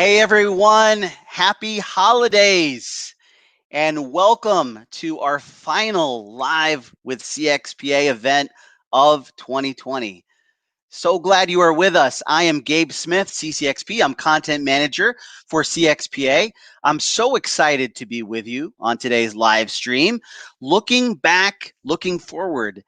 Hey everyone, happy holidays and welcome to our final live with CXPA event of 2020. So glad you are with us. I am Gabe Smith, CCXP. I'm content manager for CXPA. I'm so excited to be with you on today's live stream. Looking back, looking forward,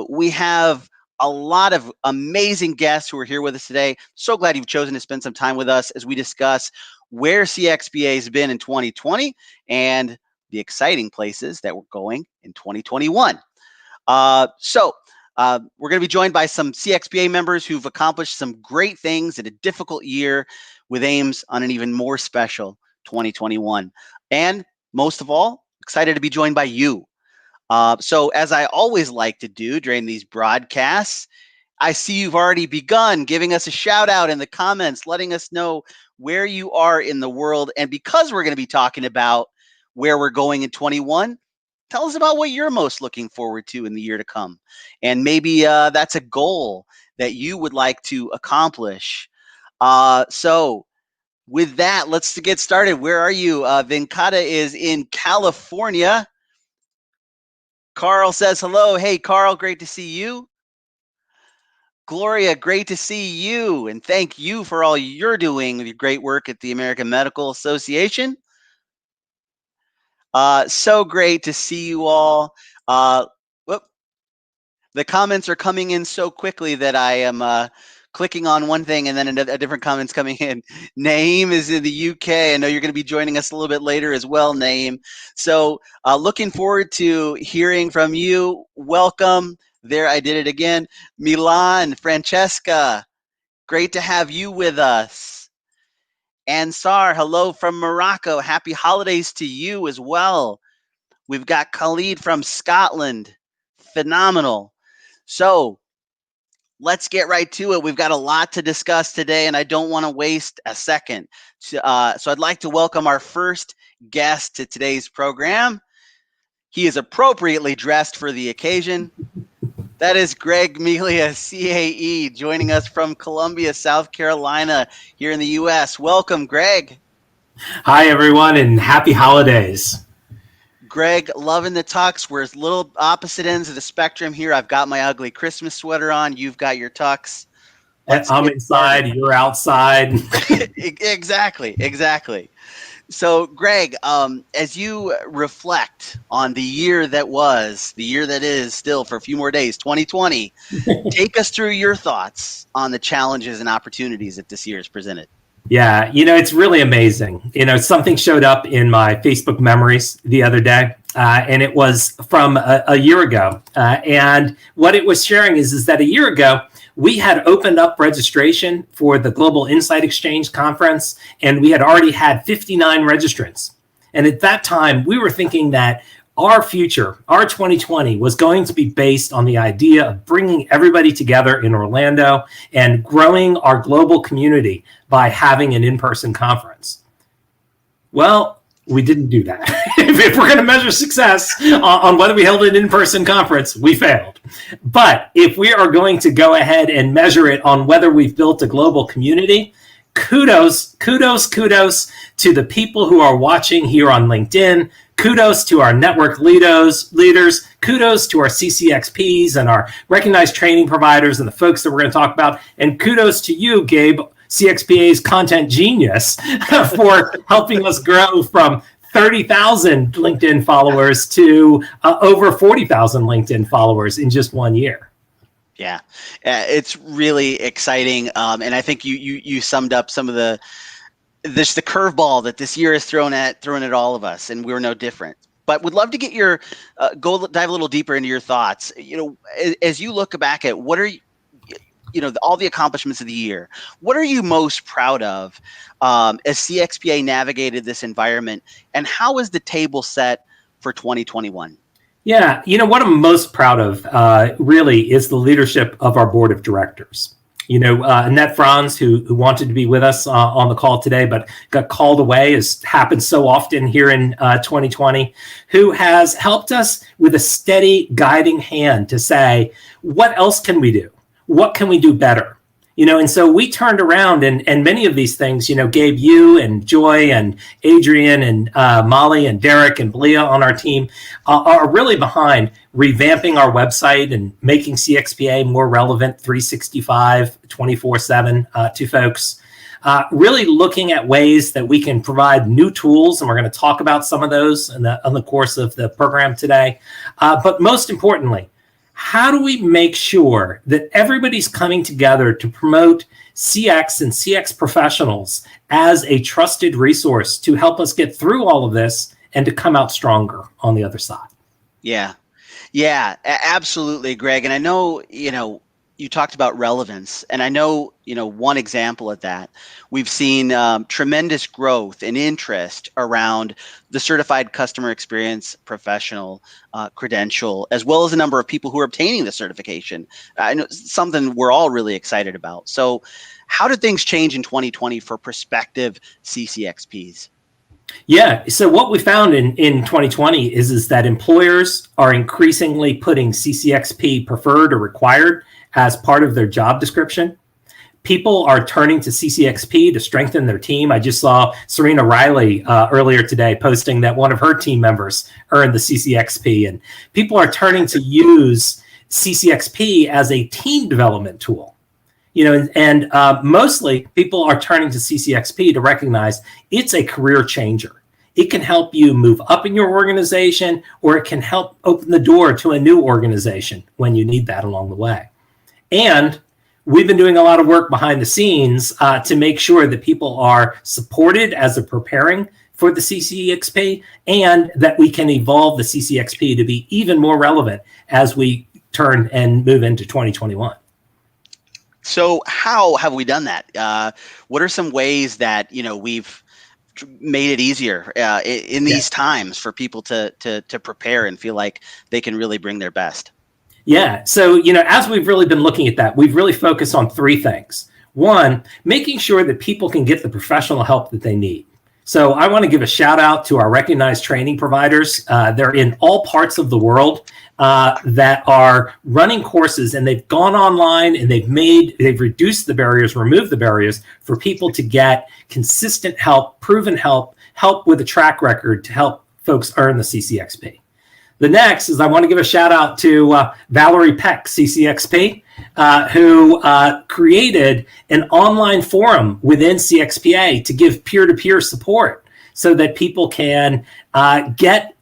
we have a lot of amazing guests who are here with us today. So glad you've chosen to spend some time with us as we discuss where CXPA has been in 2020 and the exciting places that we're going in 2021. We're going to be joined by some CXPA members who've accomplished some great things in a difficult year with aims on an even more special 2021. And most of all, excited to be joined by you. So as I always like to do during these broadcasts, I see you've already begun giving us a shout out in the comments, letting us know where you are in the world. And because we're going to be talking about where we're going in 21, tell us about what you're most looking forward to in the year to come. And maybe that's a goal that you would like to accomplish. So with that, let's get started. Where are you? Venkata is in California. Carl says hello. Hey, Carl, great to see you. Gloria, great to see you. And thank you for all you're doing with your great work at the American Medical Association. So great to see you all. The comments are coming in so quickly that I am clicking on one thing and then a different comment's coming in. Naeem is in the UK. I know you're going to be joining us a little bit later as well, Naeem. So looking forward to hearing from you. Welcome. There, I did it again. Milan, Francesca, great to have you with us. Ansar, hello from Morocco. Happy holidays to you as well. We've got Khalid from Scotland. Phenomenal. So let's get right to it. We've got a lot to discuss today, and I don't want to waste a second. So I'd like to welcome our first guest to today's program. He is appropriately dressed for the occasion. That is Greg Melia, CAE, joining us from Columbia, South Carolina, here in the U.S. Welcome, Greg. Hi, everyone, and happy holidays. Greg, loving the tux. We're little opposite ends of the spectrum here. I've got my ugly Christmas sweater on. You've got your tux. I'm inside, you're outside. Exactly. So, Greg, as you reflect on the year that was, the year that is still for a few more days, 2020, take us through your thoughts on the challenges and opportunities that this year has presented. Yeah, it's really amazing. Something showed up in my Facebook memories the other day, and it was from a year ago. And what it was sharing is that a year ago, we had opened up registration for the Global Insight Exchange Conference, and we had already had 59 registrants. And at that time, we were thinking that our future, our 2020, was going to be based on the idea of bringing everybody together in Orlando and growing our global community by having an in-person conference. Well, we didn't do that. If we're going to measure success on whether we held an in-person conference, we failed. But if we are going to go ahead and measure it on whether we've built a global community, kudos to the people who are watching here on LinkedIn. Kudos to our network leaders. Kudos to our CCXPs and our recognized training providers and the folks that we're going to talk about. And kudos to you, Gabe, CXPA's content genius, for helping us grow from 30,000 LinkedIn followers to over 40,000 LinkedIn followers in just 1 year. Yeah, it's really exciting. And I think you summed up some of the curveball that this year has thrown at all of us, and we're no different. But would love to get your dive a little deeper into your thoughts. As you look back at what are all the accomplishments of the year, what are you most proud of as CXPA navigated this environment, and how is the table set for 2021? Yeah, what I'm most proud of really is the leadership of our board of directors. Annette Franz, who wanted to be with us on the call today, but got called away, as happens so often here in 2020, who has helped us with a steady guiding hand to say, what else can we do? What can we do better? And so we turned around and many of these things, Gabe, you and Joy and Adrian and Molly and Derek and Belia on our team are really behind revamping our website and making CXPA more relevant 365, 24/7 to folks. Really looking at ways that we can provide new tools, and we're going to talk about some of those on the course of the program today. But most importantly, how do we make sure that everybody's coming together to promote CX and CX professionals as a trusted resource to help us get through all of this and to come out stronger on the other side? Yeah, absolutely, Greg. And I know, you talked about relevance, and I know, one example of that, we've seen tremendous growth and interest around the certified customer experience professional credential, as well as the number of people who are obtaining the certification. I know something we're all really excited about. So how did things change in 2020 for prospective CCXPs? Yeah. So what we found in 2020 is that employers are increasingly putting CCXP preferred or required as part of their job description. People are turning to CCXP to strengthen their team. I just saw Serena Riley earlier today posting that one of her team members earned the CCXP, and people are turning to use CCXP as a team development tool. And mostly people are turning to CCXP to recognize it's a career changer. It can help you move up in your organization, or it can help open the door to a new organization when you need that along the way. And we've been doing a lot of work behind the scenes to make sure that people are supported as they're preparing for the CCXP, and that we can evolve the CCXP to be even more relevant as we turn and move into 2021. So how have we done that? What are some ways that we've made it easier in these times for people to prepare and feel like they can really bring their best? Yeah. So, as we've really been looking at that, we've really focused on three things. One, making sure that people can get the professional help that they need. So I want to give a shout out to our recognized training providers. They're in all parts of the world that are running courses, and they've gone online and they've reduced the barriers, removed the barriers for people to get consistent help, proven help with a track record to help folks earn the CCXP. The next is I want to give a shout out to Valerie Peck, CCXP, who created an online forum within CXPA to give peer-to-peer support so that people can get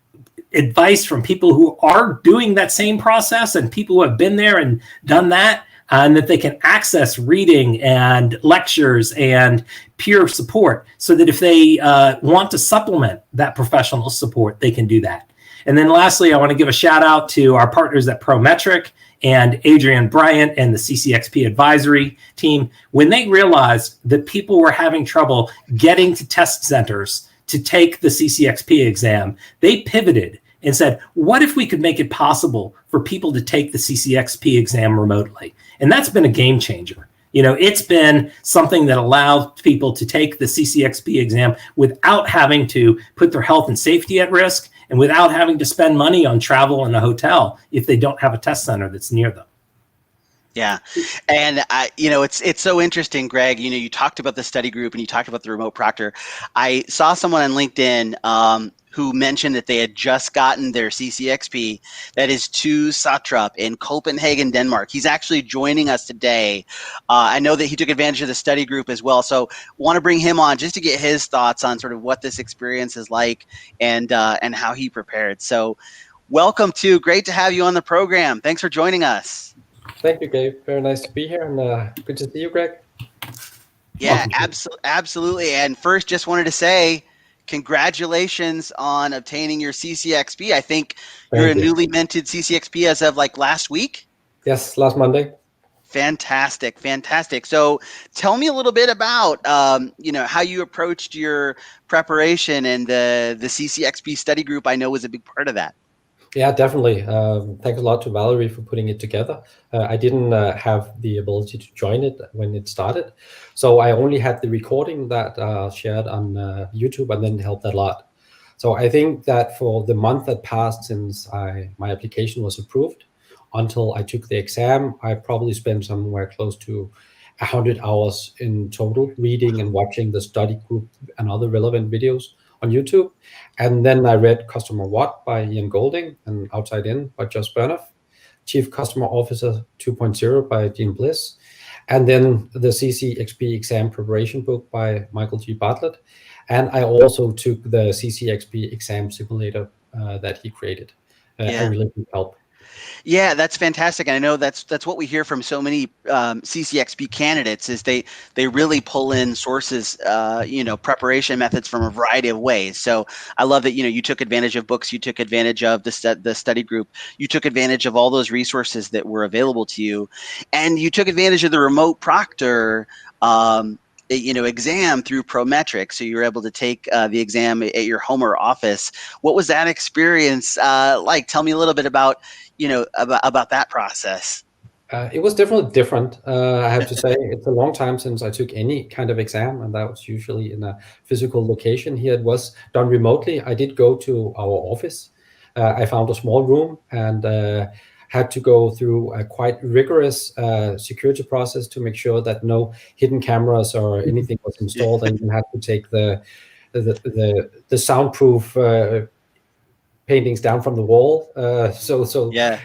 advice from people who are doing that same process and people who have been there and done that, and that they can access reading and lectures and peer support so that if they want to supplement that professional support, they can do that. And then lastly, I want to give a shout out to our partners at Prometric and Adrian Bryant and the CCXP advisory team. When they realized that people were having trouble getting to test centers to take the CCXP exam, they pivoted and said, what if we could make it possible for people to take the CCXP exam remotely? And that's been a game changer. It's been something that allows people to take the CCXP exam without having to put their health and safety at risk, and without having to spend money on travel and a hotel if they don't have a test center that's near them. Yeah. And it's so interesting, Greg. You talked about the study group and you talked about the remote proctor. I saw someone on LinkedIn who mentioned that they had just gotten their CCXP. That is to Satrup in Copenhagen, Denmark. He's actually joining us today. I know that he took advantage of the study group as well. So want to bring him on just to get his thoughts on sort of what this experience is like and how he prepared. So welcome to, great to have you on the program. Thanks for joining us. Thank you, Gabe. Very nice to be here, and good to see you, Greg. Yeah, absolutely. And first, just wanted to say congratulations on obtaining your CCXP. I think you're a newly minted CCXP as of like last week? Yes, last Monday. Fantastic. So tell me a little bit about how you approached your preparation, and the CCXP study group I know was a big part of that. Yeah, definitely. Thanks a lot to Valerie for putting it together. I didn't have the ability to join it when it started, so I only had the recording that shared on YouTube, and then it helped a lot. So I think that for the month that passed since my application was approved until I took the exam, I probably spent somewhere close to 100 hours in total reading and watching the study group and other relevant videos on YouTube. And then I read Customer What by Ian Golding and Outside In by Josh Bernoff, Chief Customer Officer 2.0 by Gene Bliss, and then the CCXP exam preparation book by Michael G. Bartlett. And I also took the CCXP exam simulator that he created. I really need help. Yeah, that's fantastic, and I know that's what we hear from so many CCXP candidates is they really pull in sources, preparation methods from a variety of ways. So I love that you took advantage of books, you took advantage of the study group, you took advantage of all those resources that were available to you, and you took advantage of the remote proctor. Exam through Prometric, so you were able to take the exam at your home or office. What was that experience like? Tell me a little bit about that process. It was definitely different. I have to say, it's a long time since I took any kind of exam, and that was usually in a physical location. Here it was done remotely. I did go to our office. I found a small room and had to go through a quite rigorous security process to make sure that no hidden cameras or anything was installed, and you had to take the soundproof paintings down from the wall. So yeah,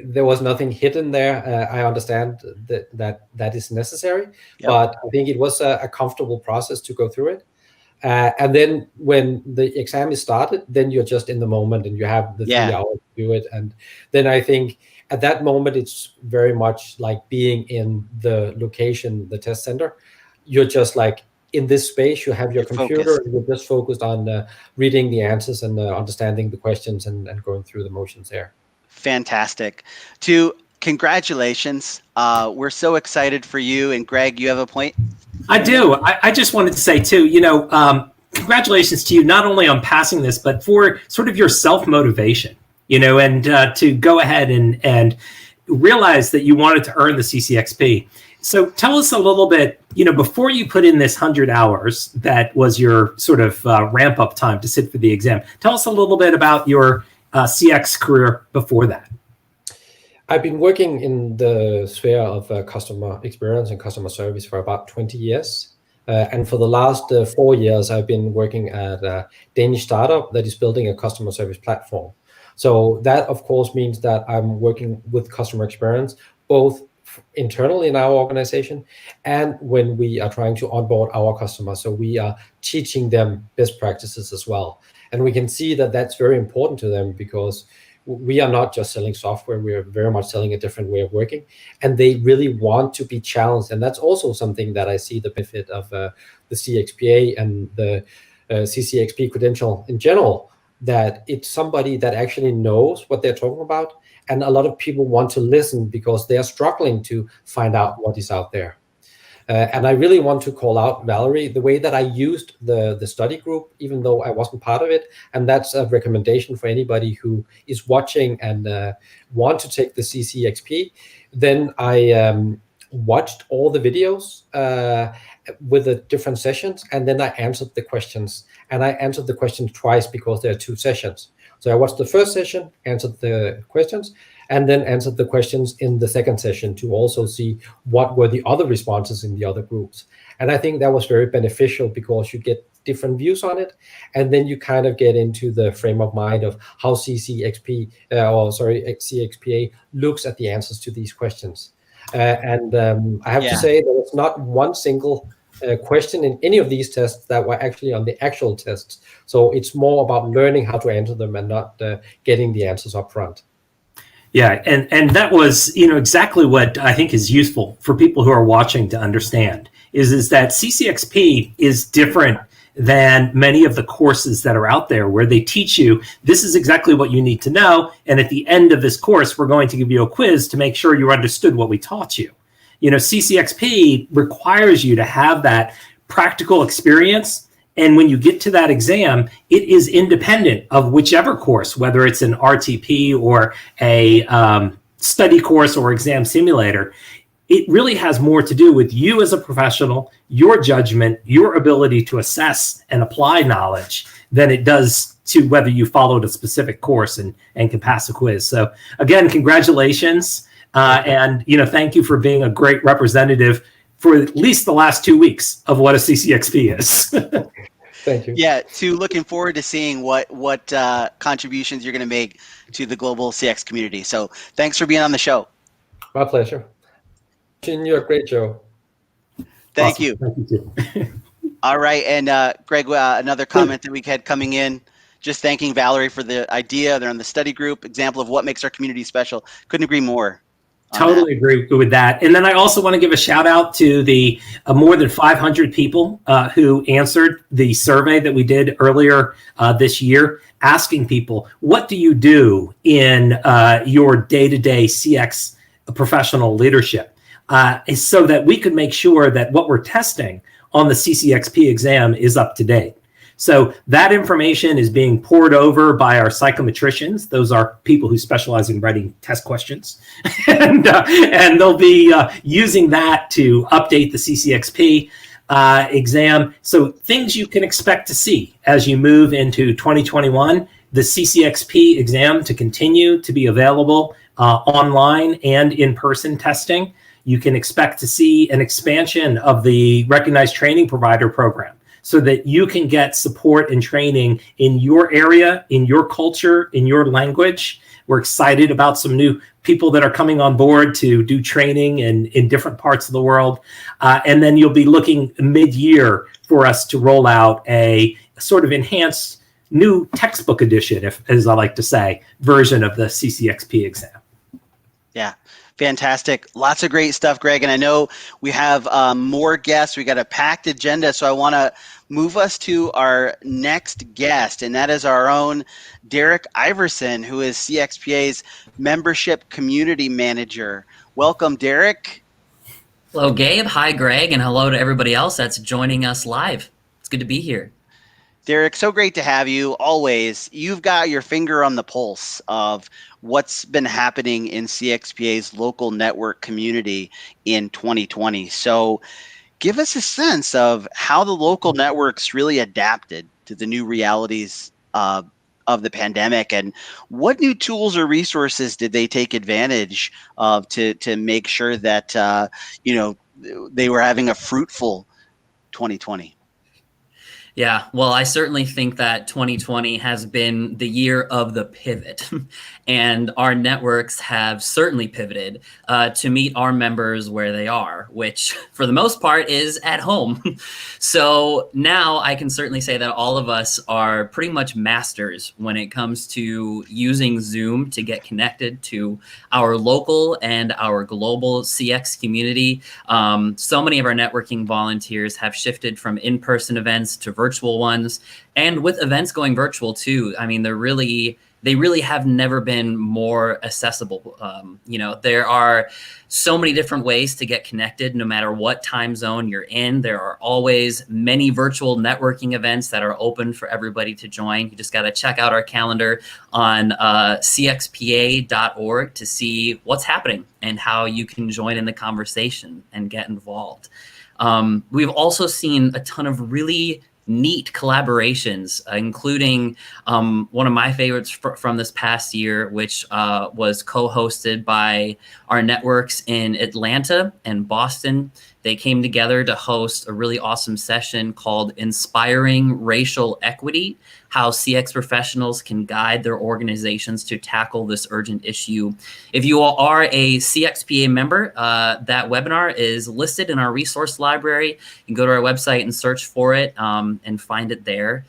there was nothing hidden there. I understand that is necessary, but I think it was a comfortable process to go through it. And then when the exam is started, then you're just in the moment and you have the 3 hours to do it. And then I think at that moment, it's very much like being in the location, the test center. You're just like in this space, you have your computer, and you're just focused on reading the answers and understanding the questions and going through the motions there. Fantastic. Congratulations. We're so excited for you. And Greg, you have a point? I do. I just wanted to say too, congratulations to you, not only on passing this, but for sort of your self-motivation, and to go ahead and realize that you wanted to earn the CCXP. So tell us a little bit, before you put in this 100 hours, that was your sort of ramp up time to sit for the exam. Tell us a little bit about your CX career before that. I've been working in the sphere of customer experience and customer service for about 20 years. And for the last 4 years, I've been working at a Danish startup that is building a customer service platform. So that, of course, means that I'm working with customer experience, both internally in our organization and when we are trying to onboard our customers. So we are teaching them best practices as well. And we can see that that's very important to them because we are not just selling software, we are very much selling a different way of working, and they really want to be challenged. And that's also something that I see the benefit of the CXPA and the CCXP credential in general, that it's somebody that actually knows what they're talking about. And a lot of people want to listen because they are struggling to find out what is out there. And I really want to call out Valerie, the way that I used the study group, even though I wasn't part of it. And that's a recommendation for anybody who is watching and want to take the CCXP. Then I watched all the videos with the different sessions, and then I answered the questions. And I answered the questions twice because there are 2 sessions. So I watched the first session, answered the questions, and then answered the questions in the second session to also see what were the other responses in the other groups. And I think that was very beneficial because you get different views on it, and then you kind of get into the frame of mind of how CXPA looks at the answers to these questions. I have to say there was not one single question in any of these tests that were actually on the actual tests. So it's more about learning how to answer them and not getting the answers up front. Yeah, and that was exactly what I think is useful for people who are watching to understand is that CCXP is different than many of the courses that are out there where they teach you this is exactly what you need to know, and at the end of this course we're going to give you a quiz to make sure you understood what we taught you. CCXP requires you to have that practical experience. And when you get to that exam, it is independent of whichever course, whether it's an RTP or a study course or exam simulator. It really has more to do with you as a professional, your judgment, your ability to assess and apply knowledge than it does to whether you followed a specific course and can pass a quiz. So again, congratulations. And thank you for being a great representative for at least the last 2 weeks of what a CCXP is. Thank you. Yeah, looking forward to seeing what contributions you're going to make to the global CX community. So thanks for being on the show. My pleasure. Wishing you a great show. Thank Awesome. you. Thank you too. All right, and Greg, another comment that we had coming in, just thanking Valerie for the idea. They're on the study group, example of what makes our community special. Couldn't agree more. Totally agree with that. And then I also want to give a shout out to the more than 500 people who answered the survey that we did earlier this year, asking people, what do you do in your day-to-day CX professional leadership? So that we could make sure that what we're testing on the CCXP exam is up to date. So that information is being poured over by our psychometricians. Those are people who specialize in writing test questions. and they'll be using that to update the CCXP exam. So things you can expect to see as you move into 2021, the CCXP exam to continue to be available online and in-person testing. You can expect to see an expansion of the Recognized Training Provider program, so that you can get support and training in your area, in your culture, in your language. We're excited about some new people that are coming on board to do training in different parts of the world. And then you'll be looking mid-year for us to roll out a sort of enhanced new textbook edition, as I like to say, version of the CCXP exam. Yeah. Fantastic. Lots of great stuff, Greg. And I know we have more guests. We got a packed agenda. So I want to move us to our next guest, and that is our own Derek Iverson, who is CXPA's Membership Community Manager. Welcome, Derek. Hello, Gabe. Hi, Greg. And hello to everybody else that's joining us live. It's good to be here. Derek, so great to have you always. You've got your finger on the pulse of what's been happening in CXPA's local network community in 2020. So give us a sense of how the local networks really adapted to the new realities of the pandemic, and what new tools or resources did they take advantage of to make sure that they were having a fruitful 2020. Yeah, well, I certainly think that 2020 has been the year of the pivot, and our networks have certainly pivoted to meet our members where they are, which for the most part is at home. So now I can certainly say that all of us are pretty much masters when it comes to using Zoom to get connected to our local and our global CX community. So many of our networking volunteers have shifted from in-person events to virtual ones, and with events going virtual too. I mean, they really have never been more accessible. There are so many different ways to get connected, no matter what time zone you're in. There are always many virtual networking events that are open for everybody to join. You just got to check out our calendar on cxpa.org to see what's happening and how you can join in the conversation and get involved. We've also seen a ton of really neat collaborations, including one of my favorites from this past year, which was co-hosted by our networks in Atlanta and Boston. They came together to host a really awesome session called Inspiring Racial Equity: How CX Professionals Can Guide Their Organizations to Tackle This Urgent Issue. If you are a CXPA member, that webinar is listed in our resource library. You can go to our website and search for it and find it there.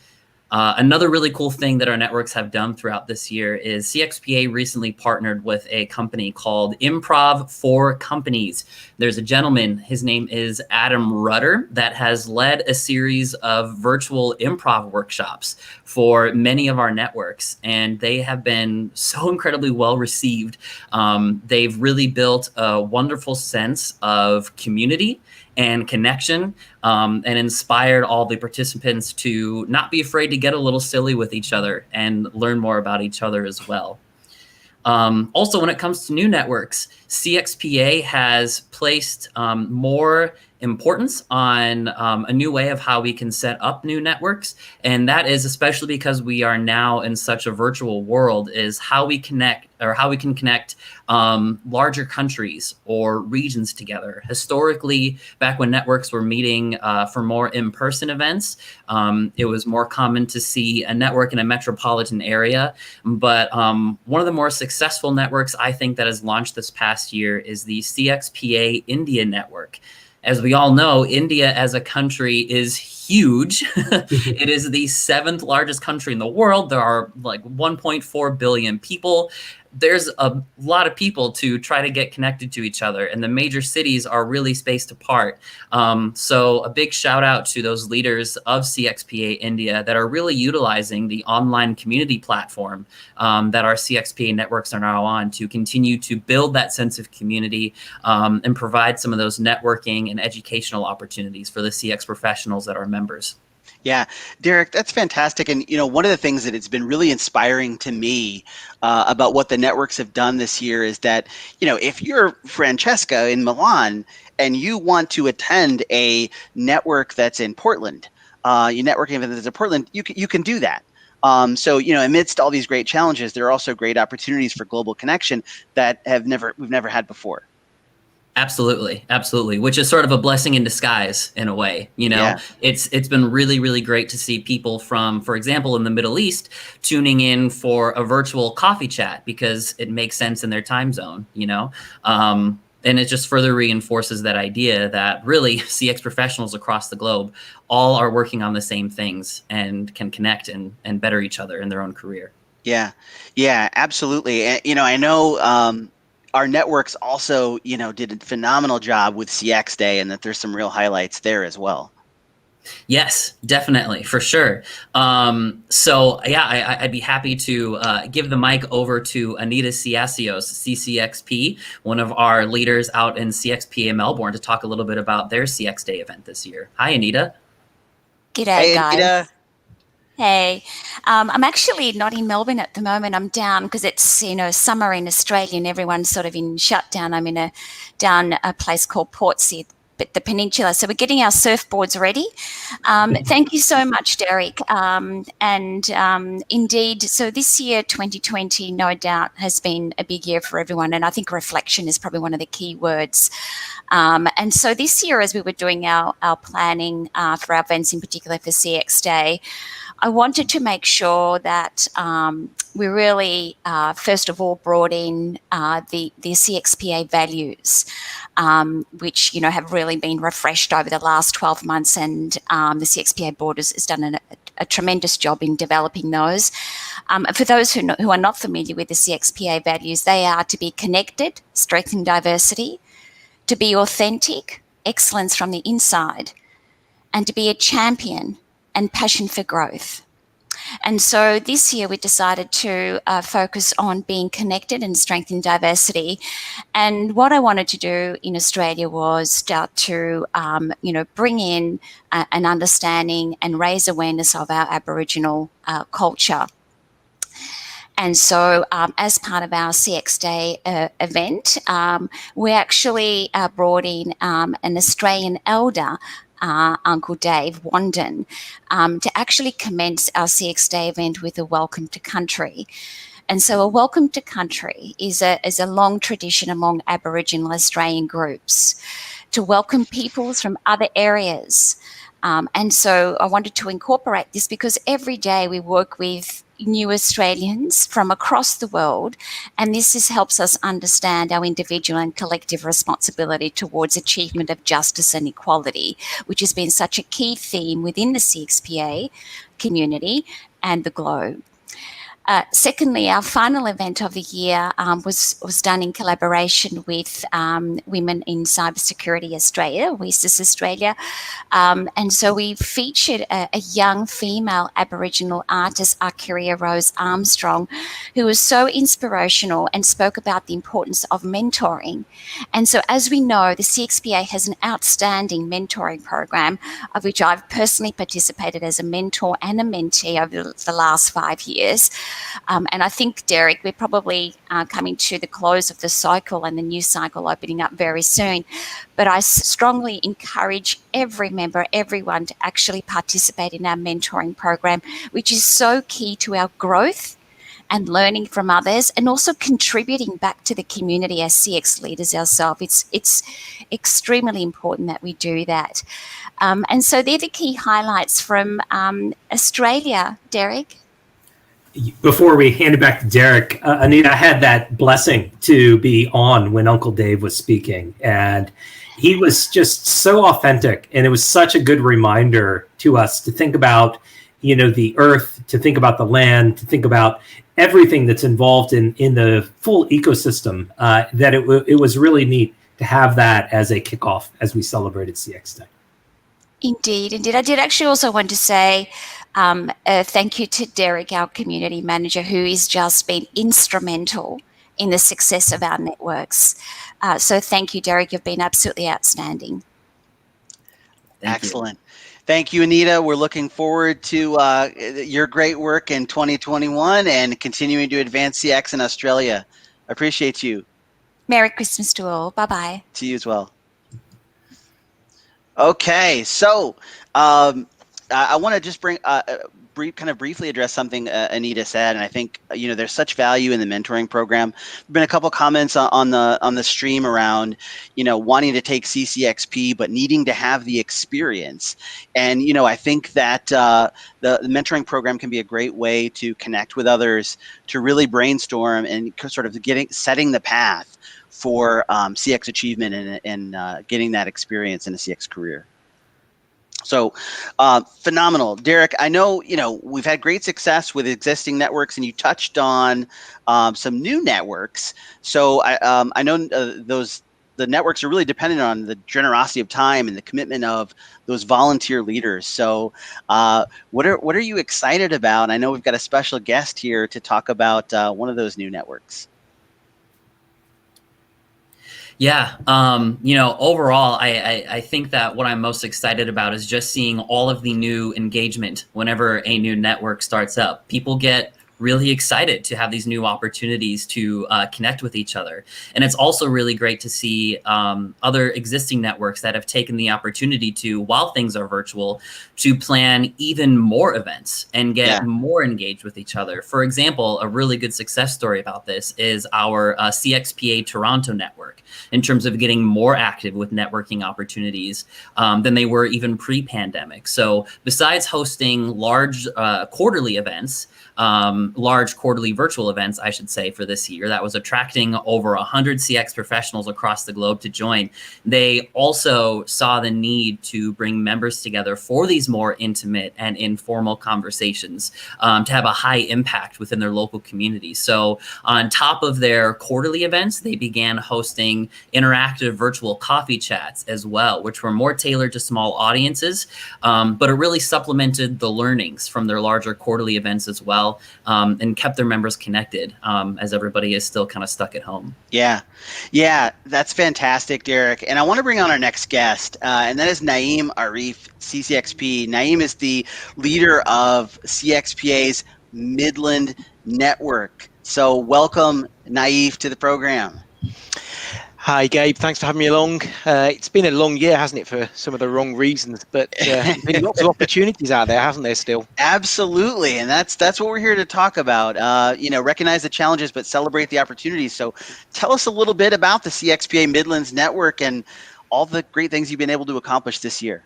Another really cool thing that our networks have done throughout this year is CXPA recently partnered with a company called Improv for Companies. There's a gentleman, his name is Adam Rudder, that has led a series of virtual improv workshops for many of our networks, and they have been so incredibly well received. They've really built a wonderful sense of community and connection, and inspired all the participants to not be afraid to get a little silly with each other and learn more about each other as well. Also, when it comes to new networks, CXPA has placed more importance on a new way of how we can set up new networks. And that is especially because we are now in such a virtual world, is how we connect, or how we can connect larger countries or regions together. Historically, back when networks were meeting for more in-person events, it was more common to see a network in a metropolitan area. But one of the more successful networks I think that has launched this past year is the CXPA India network. As we all know, India as a country is huge. It is the 7th largest country in the world. There are like 1.4 billion people. There's a lot of people to try to get connected to each other, and the major cities are really spaced apart. So a big shout out to those leaders of CXPA India that are really utilizing the online community platform that our CXPA networks are now on to continue to build that sense of community and provide some of those networking and educational opportunities for the CX professionals that are members. Yeah, Derek, that's fantastic. And, one of the things that it's been really inspiring to me about what the networks have done this year is that, if you're Francesca in Milan and you want to attend a network that's in Portland, your networking event that's in Portland, you can do that. So, amidst all these great challenges, there are also great opportunities for global connection that we've never had before. Absolutely. Absolutely. Which is sort of a blessing in disguise in a way. Yeah. It's been really, really great to see people from, for example, in the Middle East tuning in for a virtual coffee chat because it makes sense in their time zone, and it just further reinforces that idea that really CX professionals across the globe all are working on the same things and can connect and better each other in their own career. Yeah. Yeah, absolutely. And, I know, our networks also, did a phenomenal job with CX Day, and that there's some real highlights there as well. Yes, definitely, for sure. So yeah, I'd be happy to give the mic over to Anita Ciasios, CCXP, one of our leaders out in CXPA Melbourne, to talk a little bit about their CX Day event this year. Hi, Anita. G'day, Hey, guys. Anita. Hey, I'm actually not in Melbourne at the moment. I'm down because it's summer in Australia and everyone's sort of in shutdown. I'm down a place called Portsea, but the peninsula. So we're getting our surfboards ready. Thank you so much, Derek. Indeed, so this year, 2020, no doubt has been a big year for everyone, and I think reflection is probably one of the key words. And so this year, as we were doing our planning for our events, in particular for CX Day, I wanted to make sure that we really, first of all, brought in the CXPA values, which, have really been refreshed over the last 12 months. And the CXPA board has done a tremendous job in developing those. For those who are not familiar with the CXPA values, they are to be connected, strengthen diversity, to be authentic, excellence from the inside, and to be a champion and passion for growth. And so this year we decided to focus on being connected and strengthen diversity. And what I wanted to do in Australia was start to, bring in an understanding and raise awareness of our Aboriginal culture. And so as part of our CX Day event, we actually brought in an Australian elder, Uncle Dave Wandon, to actually commence our CX Day event with a welcome to country. And so a welcome to country is a long tradition among Aboriginal Australian groups to welcome peoples from other areas. And so I wanted to incorporate this because every day we work with new Australians from across the world, and this helps us understand our individual and collective responsibility towards achievement of justice and equality, which has been such a key theme within the CXPA community and the globe. Secondly, our final event of the year was done in collaboration with Women in Cybersecurity Australia, WISIS Australia. And so we featured a young female Aboriginal artist, Arkiria Rose Armstrong, who was so inspirational and spoke about the importance of mentoring. And so as we know, the CXPA has an outstanding mentoring program, of which I've personally participated as a mentor and a mentee over the last 5 years. And I think, Derek, we're probably coming to the close of the cycle and the new cycle opening up very soon. But I strongly encourage every member, everyone, to actually participate in our mentoring program, which is so key to our growth and learning from others, and also contributing back to the community as CX leaders ourselves. It's extremely important that we do that. And so they're the key highlights from Australia, Derek. Before we hand it back to Derek, Anita, I had that blessing to be on when Uncle Dave was speaking, and he was just so authentic, and it was such a good reminder to us to think about, the earth, to think about the land, to think about everything that's involved in the full ecosystem, that it was really neat to have that as a kickoff as we celebrated CX Day. Indeed. I did actually also want to say thank you to Derek, our community manager, who has just been instrumental in the success of our networks. So thank you, Derek. You've been absolutely outstanding. Excellent. Thank you, Anita. We're looking forward to your great work in 2021 and continuing to advance CX in Australia. I appreciate you. Merry Christmas to all. Bye-bye. To you as well. Okay, so I want to just bring briefly address something Anita said, and I think there's such value in the mentoring program. There've been a couple comments on the stream around wanting to take CCXP but needing to have the experience, and I think that the mentoring program can be a great way to connect with others, to really brainstorm and sort of setting the path for CX achievement and getting that experience in a CX career. So phenomenal. Derek, I know, we've had great success with existing networks, and you touched on some new networks. So I know the networks are really dependent on the generosity of time and the commitment of those volunteer leaders. So what are you excited about? I know we've got a special guest here to talk about one of those new networks. Yeah, overall, I think that what I'm most excited about is just seeing all of the new engagement whenever a new network starts up. People get really excited to have these new opportunities to connect with each other. And it's also really great to see other existing networks that have taken the opportunity to, while things are virtual, to plan even more events and get more engaged with each other. For example, a really good success story about this is our CXPA Toronto network, in terms of getting more active with networking opportunities than they were even pre-pandemic. So besides hosting large quarterly events, large quarterly virtual events, I should say, for this year, that was attracting over 100 CX professionals across the globe to join. They also saw the need to bring members together for these more intimate and informal conversations to have a high impact within their local community. So on top of their quarterly events, they began hosting interactive virtual coffee chats as well, which were more tailored to small audiences, but it really supplemented the learnings from their larger quarterly events as well. And kept their members connected as everybody is still kind of stuck at home. Yeah, that's fantastic, Derek. And I want to bring on our next guest, and that is Naeem Arif, CCXP. Naeem is the leader of CXPA's Midland Network. So welcome, Naeem, to the program. Hi, Gabe. Thanks for having me along. It's been a long year, hasn't it, for some of the wrong reasons, but there's been lots of opportunities out there, hasn't there, still? Absolutely, and that's what we're here to talk about. Recognize the challenges, but celebrate the opportunities. So tell us a little bit about the CXPA Midlands Network and all the great things you've been able to accomplish this year.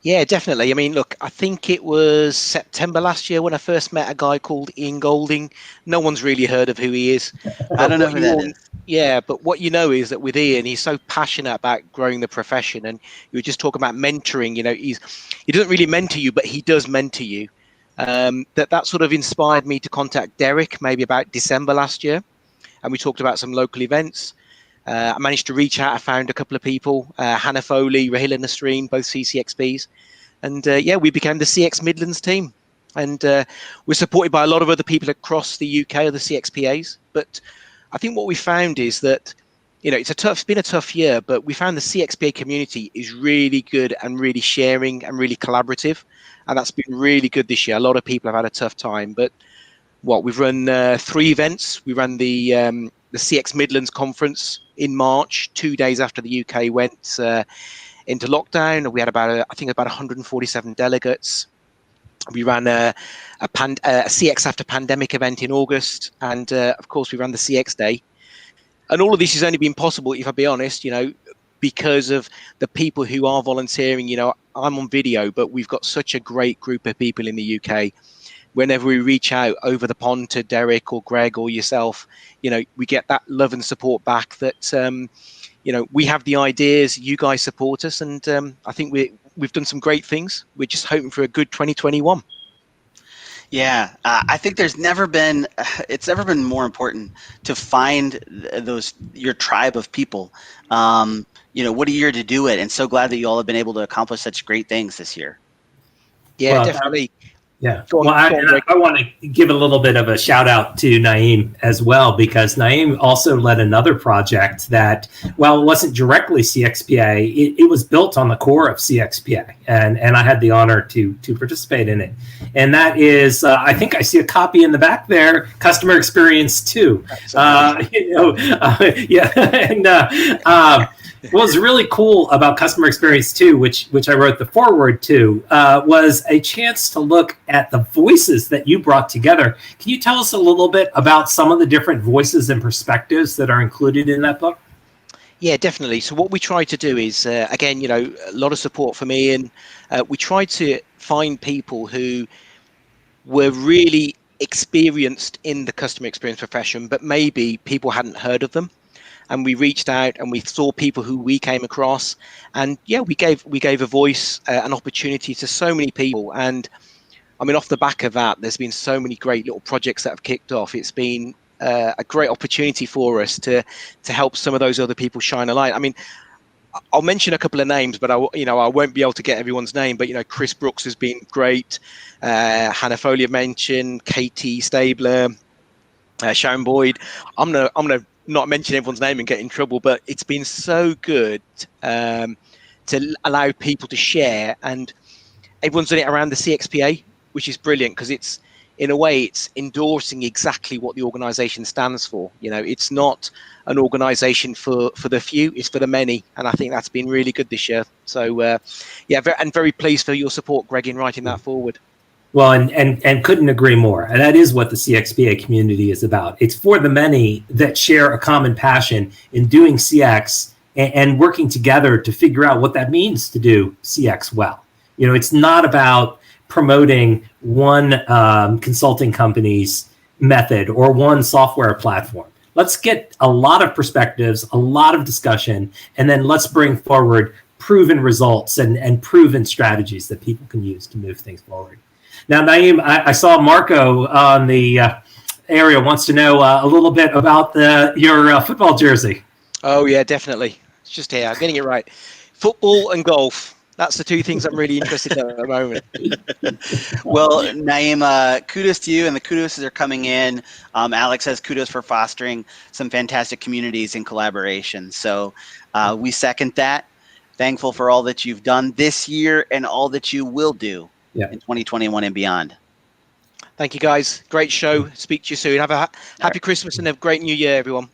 Yeah, definitely. I mean, look, I think it was September last year when I first met a guy called Ian Golding. No one's really heard of who he is. I don't know who that is. Yeah, but what you know is that with Ian, he's so passionate about growing the profession. And you were just talking about mentoring. He doesn't really mentor you, but he does mentor you. That sort of inspired me to contact Derek maybe about December last year. And we talked about some local events. I managed to reach out. I found a couple of people, Hannah Foley, Rahila Nasreen, both CCXPs. And we became the CX Midlands team. And we're supported by a lot of other people across the UK, other CXPAs. But I think what we found is that, it's been a tough year, but we found the CXPA community is really good and really sharing and really collaborative. And that's been really good this year. A lot of people have had a tough time, but we've run 3 events. We ran the CX Midlands conference in March, 2 days after the UK went into lockdown. We had about 147 delegates. We ran a CX after pandemic event in August, and of course we ran the CX Day. And all of this has only been possible, if I be honest, because of the people who are volunteering. I'm on video, but we've got such a great group of people in the UK. Whenever we reach out over the pond to Derek or Greg or yourself, we get that love and support back that, we have the ideas, you guys support us, and I think we've done some great things. We're just hoping for a good 2021. Yeah, I think it's never been more important to find your tribe of people. What a year to do it, and so glad that you all have been able to accomplish such great things this year. Yeah, Well, definitely. Yeah. Go on, I want to give a little bit of a shout out to Naeem as well, because Naeem also led another project that, while it wasn't directly CXPA, it was built on the core of CXPA, and I had the honor to participate in it. And that is, I think I see a copy in the back there, Customer Experience 2. What was really cool about Customer Experience 2, which I wrote the foreword to, was a chance to look at the voices that you brought together. Can you tell us a little bit about some of the different voices and perspectives that are included in that book? Yeah, definitely. So what we try to do is, again, a lot of support from Ian. We try to find people who were really experienced in the customer experience profession, but maybe people hadn't heard of them. And we reached out and we saw people who we came across, and we gave a voice, an opportunity to so many people. And I mean, off the back of that, there's been so many great little projects that have kicked off. It's been a great opportunity for us to help some of those other people shine a light. I mean, I'll mention a couple of names, but I won't be able to get everyone's name. But Chris Brooks has been great. Hannah Foley mentioned, Katie Stabler, Sharon Boyd. I'm gonna not mention everyone's name and get in trouble, but it's been so good to allow people to share, and everyone's done it around the CXPA, which is brilliant, because it's, in a way, it's endorsing exactly what the organization stands for. It's not an organization for the few, it's for the many, and I think that's been really good this year. So very pleased for your support, Greg, in writing that forward. Well, and couldn't agree more. And that is what the CXPA community is about. It's for the many that share a common passion in doing CX and working together to figure out what that means to do CX well. It's not about promoting one consulting company's method or one software platform. Let's get a lot of perspectives, a lot of discussion, and then let's bring forward proven results and proven strategies that people can use to move things forward. Now, Naeem, I saw Marco on the area wants to know a little bit about your football jersey. Oh, yeah, definitely. It's just here. I'm getting it right. Football and golf. That's the two things I'm really interested in at the moment. Well, Naeem, kudos to you, and the kudos are coming in. Alex says kudos for fostering some fantastic communities and collaboration. So we second that. Thankful for all that you've done this year and all that you will do in 2021 and beyond. Thank you, guys. Great show. Speak to you soon. Have a happy Christmas and a great New Year, everyone.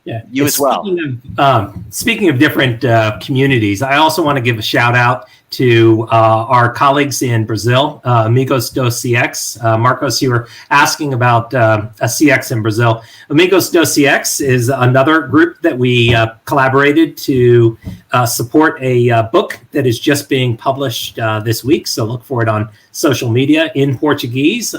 Yeah, you as well. Speaking of different communities, I also want to give a shout out to our colleagues in Brazil, Amigos do CX. Marcos, you were asking about a CX in Brazil. Amigos do CX is another group that we collaborated to support a book that is just being published this week. So look for it on social media in Portuguese.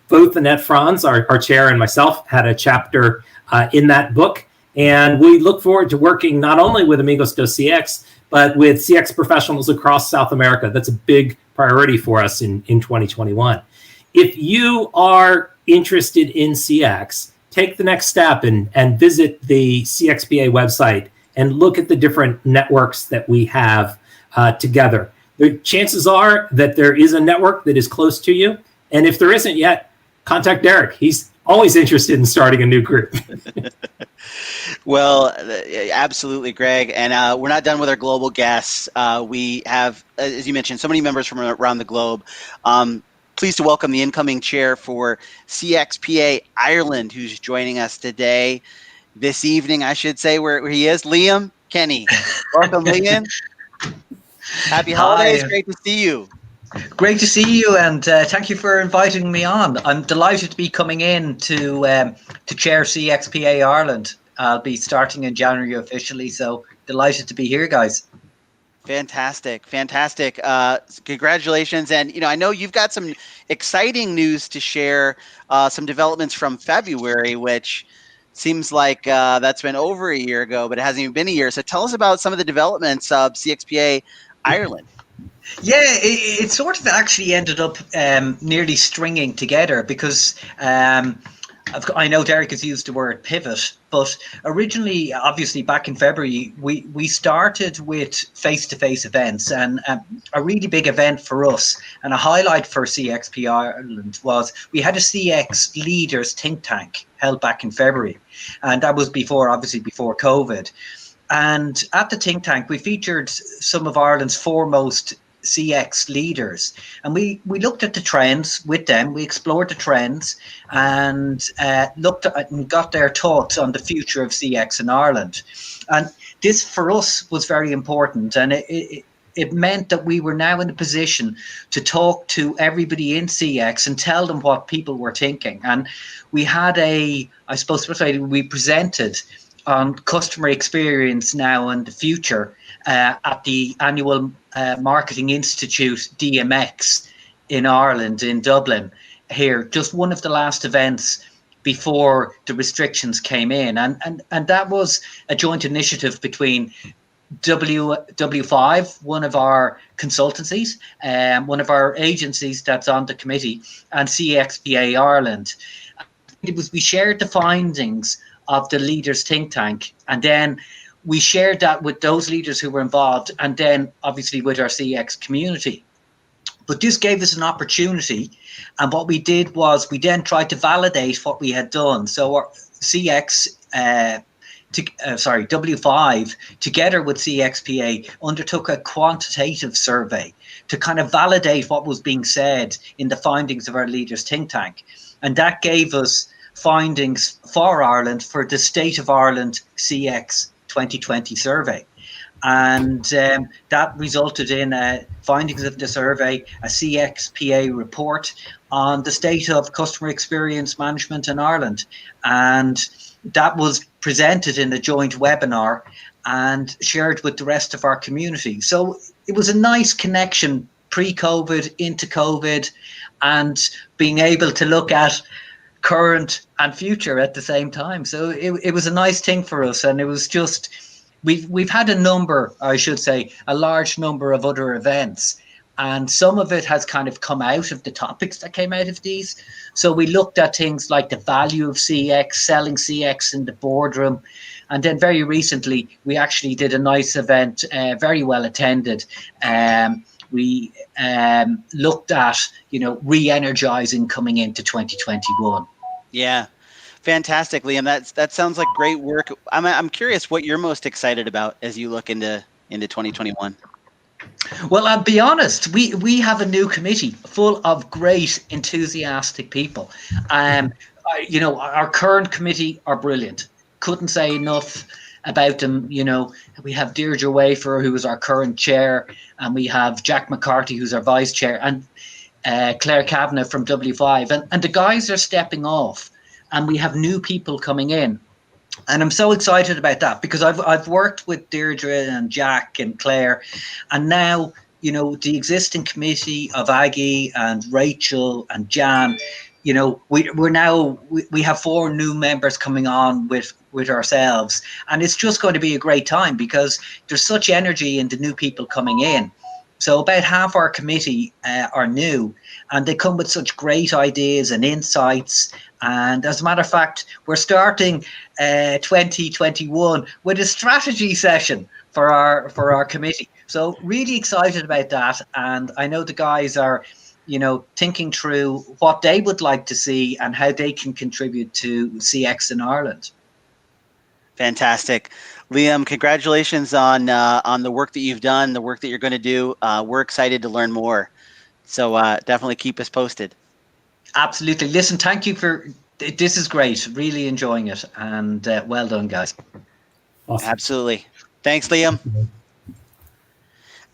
Both Annette Franz, our chair, and myself had a chapter in that book. And we look forward to working not only with Amigos do CX, but with CX professionals across South America. That's a big priority for us in 2021. If you are interested in CX, take the next step and visit the CXPA website and look at the different networks that we have together. The chances are that there is a network that is close to you. And if there isn't yet, contact Derek. He's always interested in starting a new group. Well, absolutely, Greg. And we're not done with our global guests. We have, as you mentioned, so many members from around the globe. pleased to welcome the incoming chair for CXPA Ireland, who's joining us today, this evening, I should say, where he is. Liam Kenny. Welcome, Liam. Happy holidays. Hi, Great to see you. great to see you, and thank you for inviting me on. I'm delighted to be coming in to chair CXPA Ireland. I'll be starting in January officially, so delighted to be here, guys. Fantastic. Congratulations. And, I know you've got some exciting news to share, some developments from February, which seems like that's been over a year ago, but it hasn't even been a year. So tell us about some of the developments of CXPA Ireland. Yeah, it sort of actually ended up nearly stringing together because I know Derek has used the word pivot, but originally, obviously, back in February, we started with face-to-face events, and a really big event for us and a highlight for CXP Ireland was we had a CX leaders think tank held back in February, and that was obviously before COVID. And at the think tank, we featured some of Ireland's foremost CX leaders, and we looked at the trends with them. We explored the trends and looked at and got their thoughts on the future of CX in Ireland. And this for us was very important, and it meant that we were now in a position to talk to everybody in CX and tell them what people were thinking. And we had we presented on customer experience now and the future at the annual Marketing Institute DMX in Ireland, in Dublin here, just one of the last events before the restrictions came in. And that was a joint initiative between W5, one of our consultancies, one of our agencies that's on the committee, and CXPA Ireland. We shared the findings of the leaders think tank, and then we shared that with those leaders who were involved, and then obviously with our CX community. But this gave us an opportunity, and what we did was we then tried to validate what we had done. So our W5, together with CXPA, undertook a quantitative survey to kind of validate what was being said in the findings of our leaders think tank, and that gave us findings for Ireland for the State of Ireland CX 2020 survey. And that resulted in findings of the survey, a CXPA report on the state of customer experience management in Ireland. And that was presented in a joint webinar and shared with the rest of our community. So it was a nice connection pre-COVID into COVID, and being able to look at current and future at the same time. So it was a nice thing for us, and it was just we've had a large number of other events, and some of it has kind of come out of the topics that came out of these. So we looked at things like the value of CX, selling CX in the boardroom, and then very recently we actually did a nice event, very well attended. We looked at, re-energizing coming into 2021. Yeah, fantastic, Liam. That sounds like great work. I'm curious what you're most excited about as you look into 2021. Well, I'll be honest. We have a new committee full of great, enthusiastic people. Our current committee are brilliant. Couldn't say enough about them. We have Deirdre Wafer, who is our current chair, and we have Jack McCarthy, who's our vice chair, and Claire Kavanagh from W5. And the guys are stepping off, and we have new people coming in. And I'm so excited about that because I've worked with Deirdre and Jack and Claire, and now, the existing committee of Aggie and Rachel and Jan, we have 4 new members coming on with ourselves, and it's just going to be a great time because there's such energy in the new people coming in. So about half our committee are new, and they come with such great ideas and insights. And as a matter of fact, we're starting 2021 with a strategy session for our committee. So really excited about that. And I know the guys are, thinking through what they would like to see and how they can contribute to CX in Ireland. Fantastic. Liam, congratulations on the work that you've done, the work that you're going to do. We're excited to learn more. So definitely keep us posted. Absolutely. Listen, thank you for this. Is great. Really enjoying it, and well done, guys. Awesome. Absolutely. Thanks, Liam.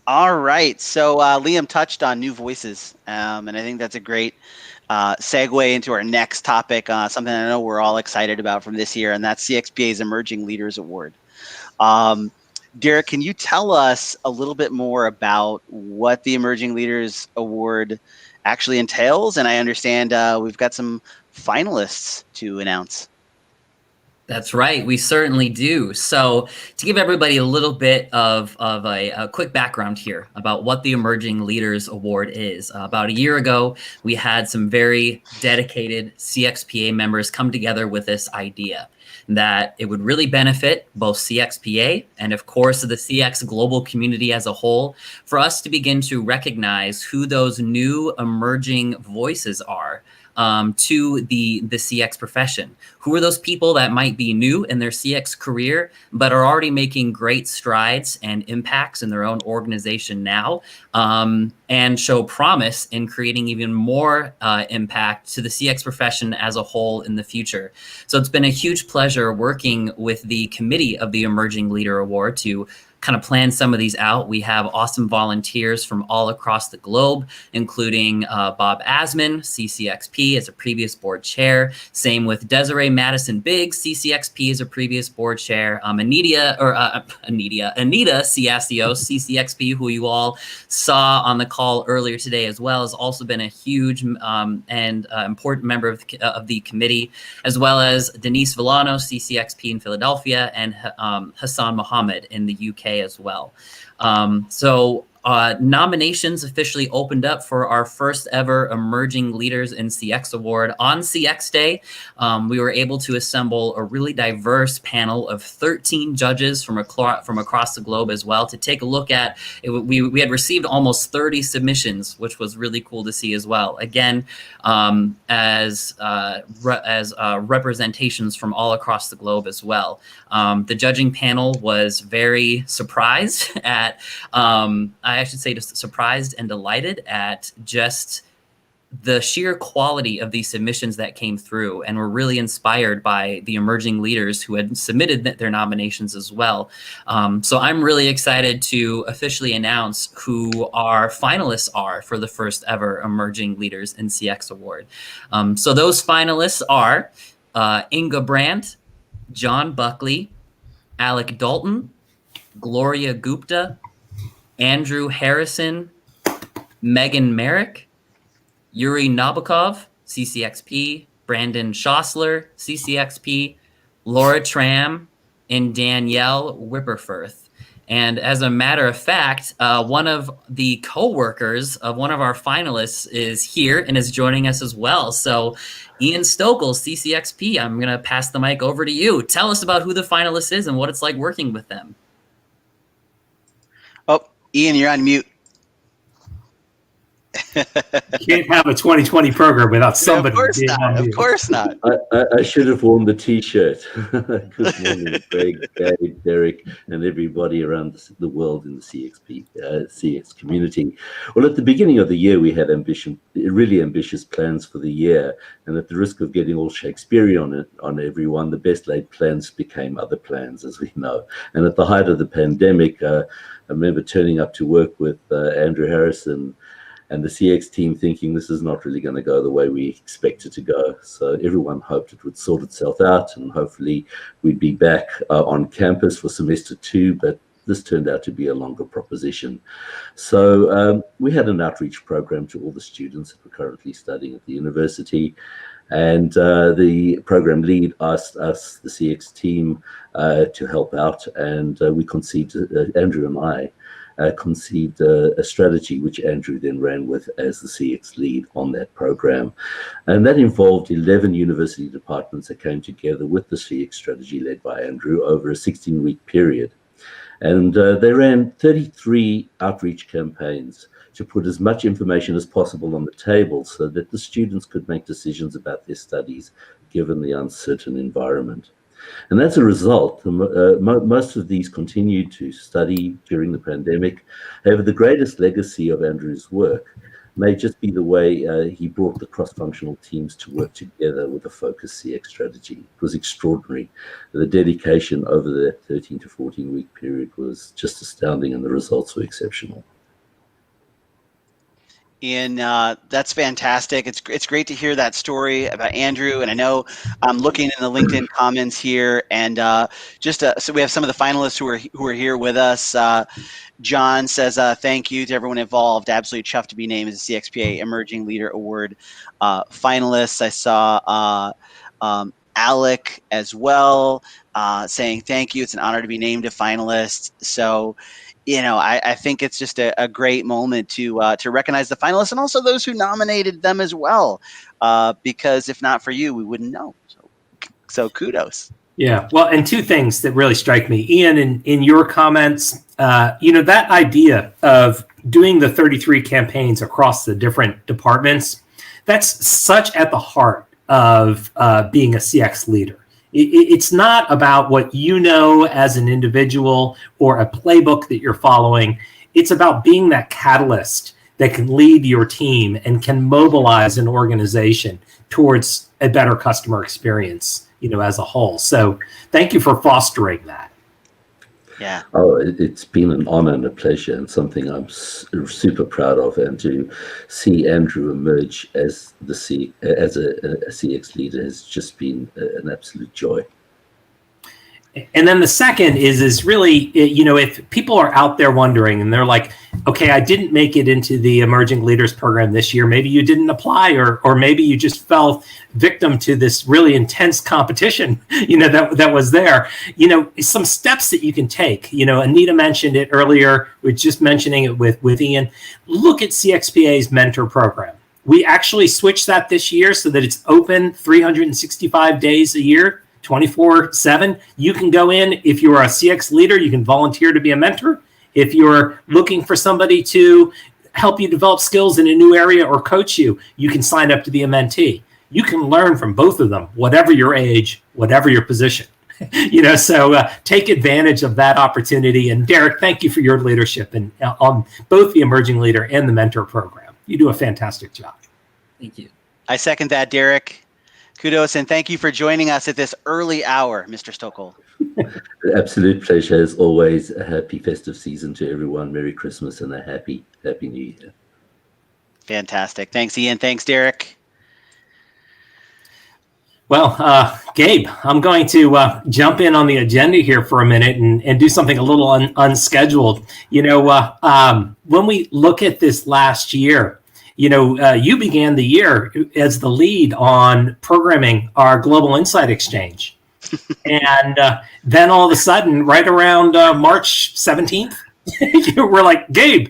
All right. So Liam touched on new voices, and I think that's a great segue into our next topic, something I know we're all excited about from this year, and that's CXPA's Emerging Leaders Award. Derek, can you tell us a little bit more about what the Emerging Leaders Award actually entails? And I understand we've got some finalists to announce. That's right. We certainly do. So to give everybody a little bit of a quick background here about what the Emerging Leaders Award is. About a year ago, we had some very dedicated CXPA members come together with this idea that it would really benefit both CXPA and, of course, the CX global community as a whole for us to begin to recognize who those new emerging voices are to the CX profession. Who are those people that might be new in their CX career, but are already making great strides and impacts in their own organization now, and show promise in creating even more impact to the CX profession as a whole in the future. So it's been a huge pleasure working with the committee of the Emerging Leader Award to kind of plan some of these out. We have awesome volunteers from all across the globe, including Bob Asman, CCXP, as a previous board chair. Same with Desiree Madison Biggs, CCXP, as a previous board chair. Anita Ciasios, CCXP, who you all saw on the call earlier today as well, has also been a huge and important member of the committee, as well as Denise Villano, CCXP in Philadelphia, and Hassan Mohammed in the UK as well. Nominations officially opened up for our first ever Emerging Leaders in CX Award on CX Day. We were able to assemble a really diverse panel of 13 judges from across the globe as well to take a look at it. We had received almost 30 submissions, which was really cool to see as well. Again, as representations from all across the globe as well. The judging panel was very surprised at, I should say, just surprised and delighted at just the sheer quality of these submissions that came through, and were really inspired by the emerging leaders who had submitted their nominations as well. So I'm really excited to officially announce who our finalists are for the first ever Emerging Leaders in CX Award. So those finalists are Inga Brandt, John Buckley, Alec Dalton, Gloria Gupta, Andrew Harrison, Megan Merrick, Yuri Nabokov, CCXP, Brandon Schossler, CCXP, Laura Tram, and Danielle Whipperfirth. And as a matter of fact, one of the co-workers of one of our finalists is here and is joining us as well. So Ian Stokel, CCXP, I'm going to pass the mic over to you. Tell us about who the finalist is and what it's like working with them. Oh, Ian, you're on mute. Can't have a 2020 program without somebody being on mute. Of course not. I should have worn the T-shirt. Good morning, Greg, Dave, Derek, and everybody around the world in the CX community. Well, at the beginning of the year, we had really ambitious plans for the year, and at the risk of getting all Shakespearean on everyone, the best laid plans became other plans, as we know. And at the height of the pandemic, I remember turning up to work with Andrew Harrison and the CX team thinking this is not really going to go the way we expect it to go. So everyone hoped it would sort itself out and hopefully we'd be back on campus for semester 2, but this turned out to be a longer proposition. So we had an outreach program to all the students that were currently studying at the university. And the program lead asked us, the CX team, to help out. And we conceived, Andrew and I, conceived a strategy which Andrew then ran with as the CX lead on that program. And that involved 11 university departments that came together with the CX strategy led by Andrew over a 16-week period. And they ran 33 outreach campaigns to put as much information as possible on the table so that the students could make decisions about their studies given the uncertain environment. And as a result, most of these continued to study during the pandemic. However, the greatest legacy of Andrew's work may just be the way he brought the cross-functional teams to work together with a focused CX strategy. It was extraordinary. The dedication over that 13 to 14 week period was just astounding, and the results were exceptional. And that's fantastic. It's great to hear that story about Andrew. And I know I'm looking in the LinkedIn comments here, and so we have some of the finalists who are here with us. John says, thank you to everyone involved. Absolutely chuffed to be named as a CXPA Emerging Leader Award finalist. I saw Alec as well saying thank you. It's an honor to be named a finalist. So, I think it's just a great moment to recognize the finalists and also those who nominated them as well, because if not for you, we wouldn't know. So kudos. Yeah, well, and two things that really strike me, Ian, in your comments, that idea of doing the 33 campaigns across the different departments, that's such at the heart of being a CX leader. It's not about what you know as an individual or a playbook that you're following. It's about being that catalyst that can lead your team and can mobilize an organization towards a better customer experience, as a whole. So thank you for fostering that. Yeah. Oh, it's been an honor and a pleasure, and something I'm super proud of. And to see Andrew emerge as a CX leader has just been an absolute joy. And then the second is really, if people are out there wondering and they're like, okay, I didn't make it into the Emerging Leaders Program this year. Maybe you didn't apply, or maybe you just fell victim to this really intense competition, that was there. Some steps that you can take. Anita mentioned it earlier. We're just mentioning it with Ian. Look at CXPA's mentor program. We actually switched that this year so that it's open 365 days a year. 24/7. You can go in. If you're a CX leader, you can volunteer to be a mentor. If you're looking for somebody to help you develop skills in a new area or coach you, you can sign up to be a mentee. You can learn from both of them, whatever your age, whatever your position. So take advantage of that opportunity. And Derek, thank you for your leadership and on both the Emerging Leader and the Mentor program. You do a fantastic job. Thank you. I second that, Derek. Kudos, and thank you for joining us at this early hour, Mr. Stockel. Absolute pleasure, as always. A happy festive season to everyone. Merry Christmas and a happy New Year. Fantastic. Thanks, Ian. Thanks, Derek. Well, Gabe, I'm going to jump in on the agenda here for a minute and do something a little unscheduled. When we look at this last year, you began the year as the lead on programming our Global Insight Exchange. And then all of a sudden, right around March 17th, you were like, Gabe,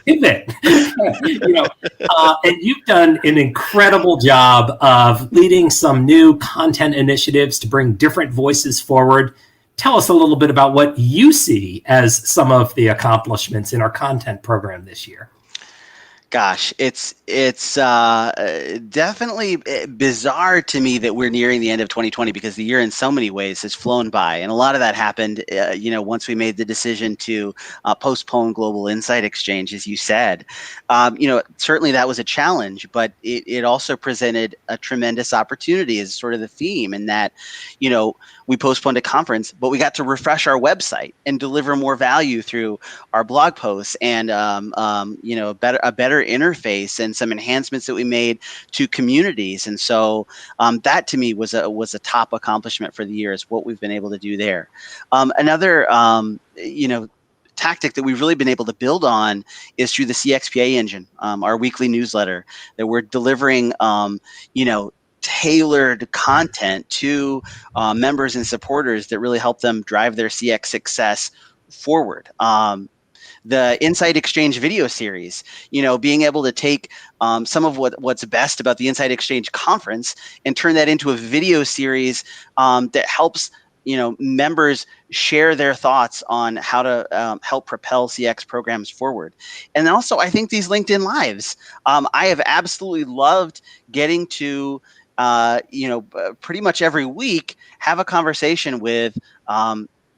pivot. And you've done an incredible job of leading some new content initiatives to bring different voices forward. Tell us a little bit about what you see as some of the accomplishments in our content program this year. Gosh, it's definitely bizarre to me that we're nearing the end of 2020 because the year in so many ways has flown by. And a lot of that happened, once we made the decision to postpone Global Insight Exchange, as you said. Certainly that was a challenge, but it also presented a tremendous opportunity as sort of the theme in that, we postponed a conference, but we got to refresh our website and deliver more value through our blog posts and, a better interface and some enhancements that we made to communities. And so that to me was a top accomplishment for the year is what we've been able to do there. Another, tactic that we've really been able to build on is through the CXPA engine, our weekly newsletter that we're delivering, tailored content to members and supporters that really help them drive their CX success forward. The Insight Exchange video series, being able to take some of what's best about the Insight Exchange conference and turn that into a video series that helps members share their thoughts on how to help propel CX programs forward. And also, I think these LinkedIn Lives, I have absolutely loved getting to pretty much every week have a conversation with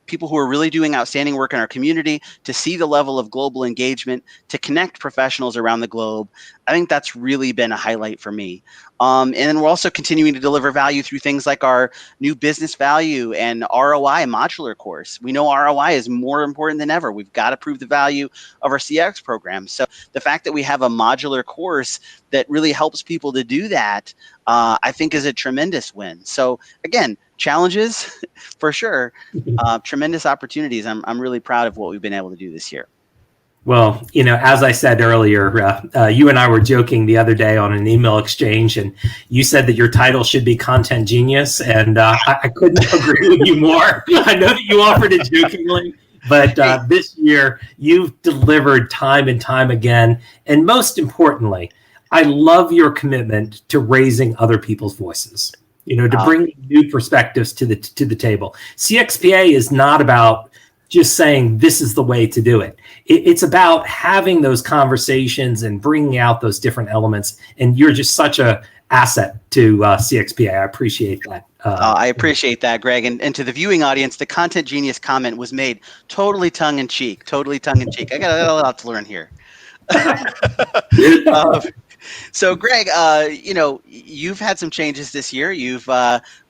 people who are really doing outstanding work in our community, to see the level of global engagement, to connect professionals around the globe. I think that's really been a highlight for me. And then we're also continuing to deliver value through things like our new business value and ROI modular course. We know ROI is more important than ever. We've got to prove the value of our CX program. So the fact that we have a modular course that really helps people to do that, I think is a tremendous win. So again, challenges for sure, tremendous opportunities. I'm really proud of what we've been able to do this year. Well, as I said earlier, you and I were joking the other day on an email exchange, and you said that your title should be Content Genius, and I couldn't agree with you more. I know that you offered it jokingly, but this year you've delivered time and time again, and most importantly, I love your commitment to raising other people's voices. To bring new perspectives to the table. CXPA is not about just saying this is the way to do it. It's about having those conversations and bringing out those different elements. And you're just such a asset to CXPA. I appreciate that. I appreciate that, Greg. And to the viewing audience, the Content Genius comment was made totally tongue in cheek. I got a lot to learn here. So, Greg, you've had some changes this year. You've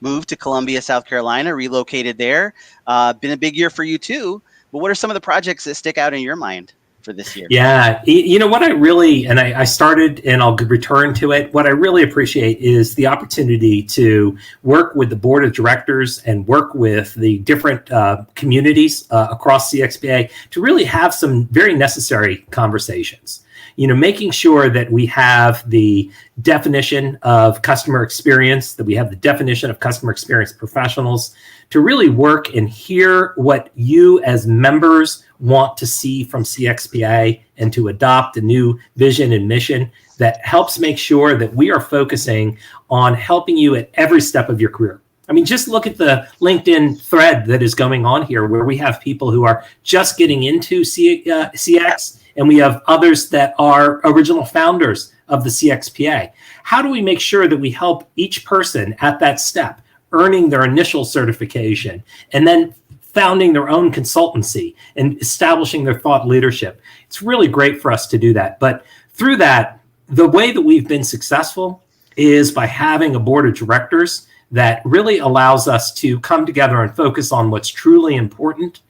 moved to Columbia, South Carolina, relocated there. Been a big year for you too. But what are some of the projects that stick out in your mind for this year? Yeah, what I really, and I started and I'll return to it, what I really appreciate is the opportunity to work with the board of directors and work with the different communities across CXPA to really have some very necessary conversations. Making sure that we have the definition of customer experience, that we have the definition of customer experience professionals to really work and hear what you as members want to see from CXPA and to adopt a new vision and mission that helps make sure that we are focusing on helping you at every step of your career. I mean, just look at the LinkedIn thread that is going on here where we have people who are just getting into CX. And we have others that are original founders of the CXPA. How do we make sure that we help each person at that step, earning their initial certification, and then founding their own consultancy and establishing their thought leadership? It's really great for us to do that. But through that, the way that we've been successful is by having a board of directors that really allows us to come together and focus on what's truly important.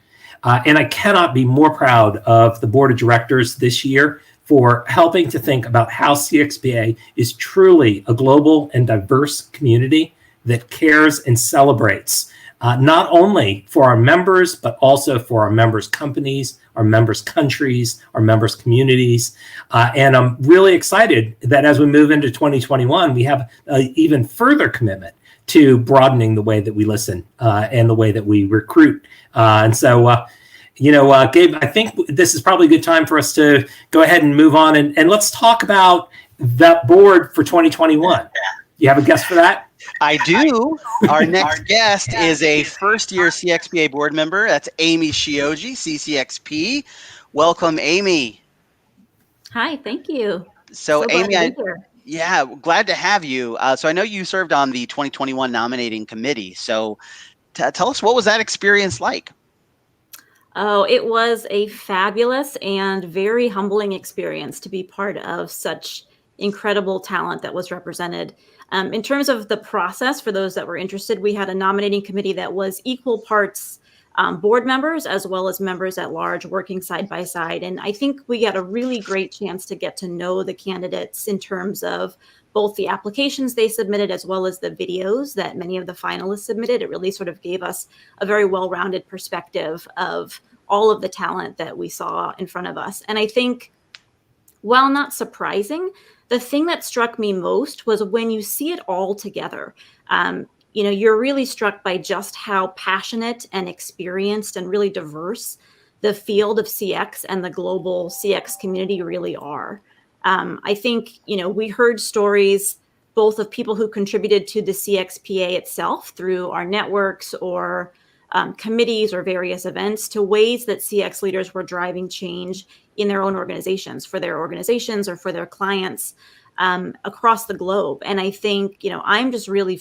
And I cannot be more proud of the board of directors this year for helping to think about how CXPA is truly a global and diverse community that cares and celebrates not only for our members, but also for our members' companies, our members' countries, our members' communities. And I'm really excited that as we move into 2021, we have an even further commitment to broadening the way that we listen and the way that we recruit. Gabe, I think this is probably a good time for us to go ahead and move on. And let's talk about that board for 2021. You have a guest for that? I do. Our next guest is a first-year CXPA board member. That's Amy Shioji, CCXP. Welcome, Amy. Hi, thank you. So Amy, glad to have you. So I know you served on the 2021 nominating committee. So tell us, what was that experience like? Oh, it was a fabulous and very humbling experience to be part of such incredible talent that was represented. In terms of the process, for those that were interested, we had a nominating committee that was equal parts board members as well as members at large working side by side. And I think we got a really great chance to get to know the candidates in terms of both the applications they submitted as well as the videos that many of the finalists submitted. It really sort of gave us a very well-rounded perspective of all of the talent that we saw in front of us. And I think, while not surprising, the thing that struck me most was when you see it all together. You're really struck by just how passionate and experienced and really diverse the field of CX and the global CX community really are. I think, we heard stories both of people who contributed to the CXPA itself through our networks or committees or various events, to ways that CX leaders were driving change in their own organizations, for their organizations or for their clients across the globe. And I think, I'm just really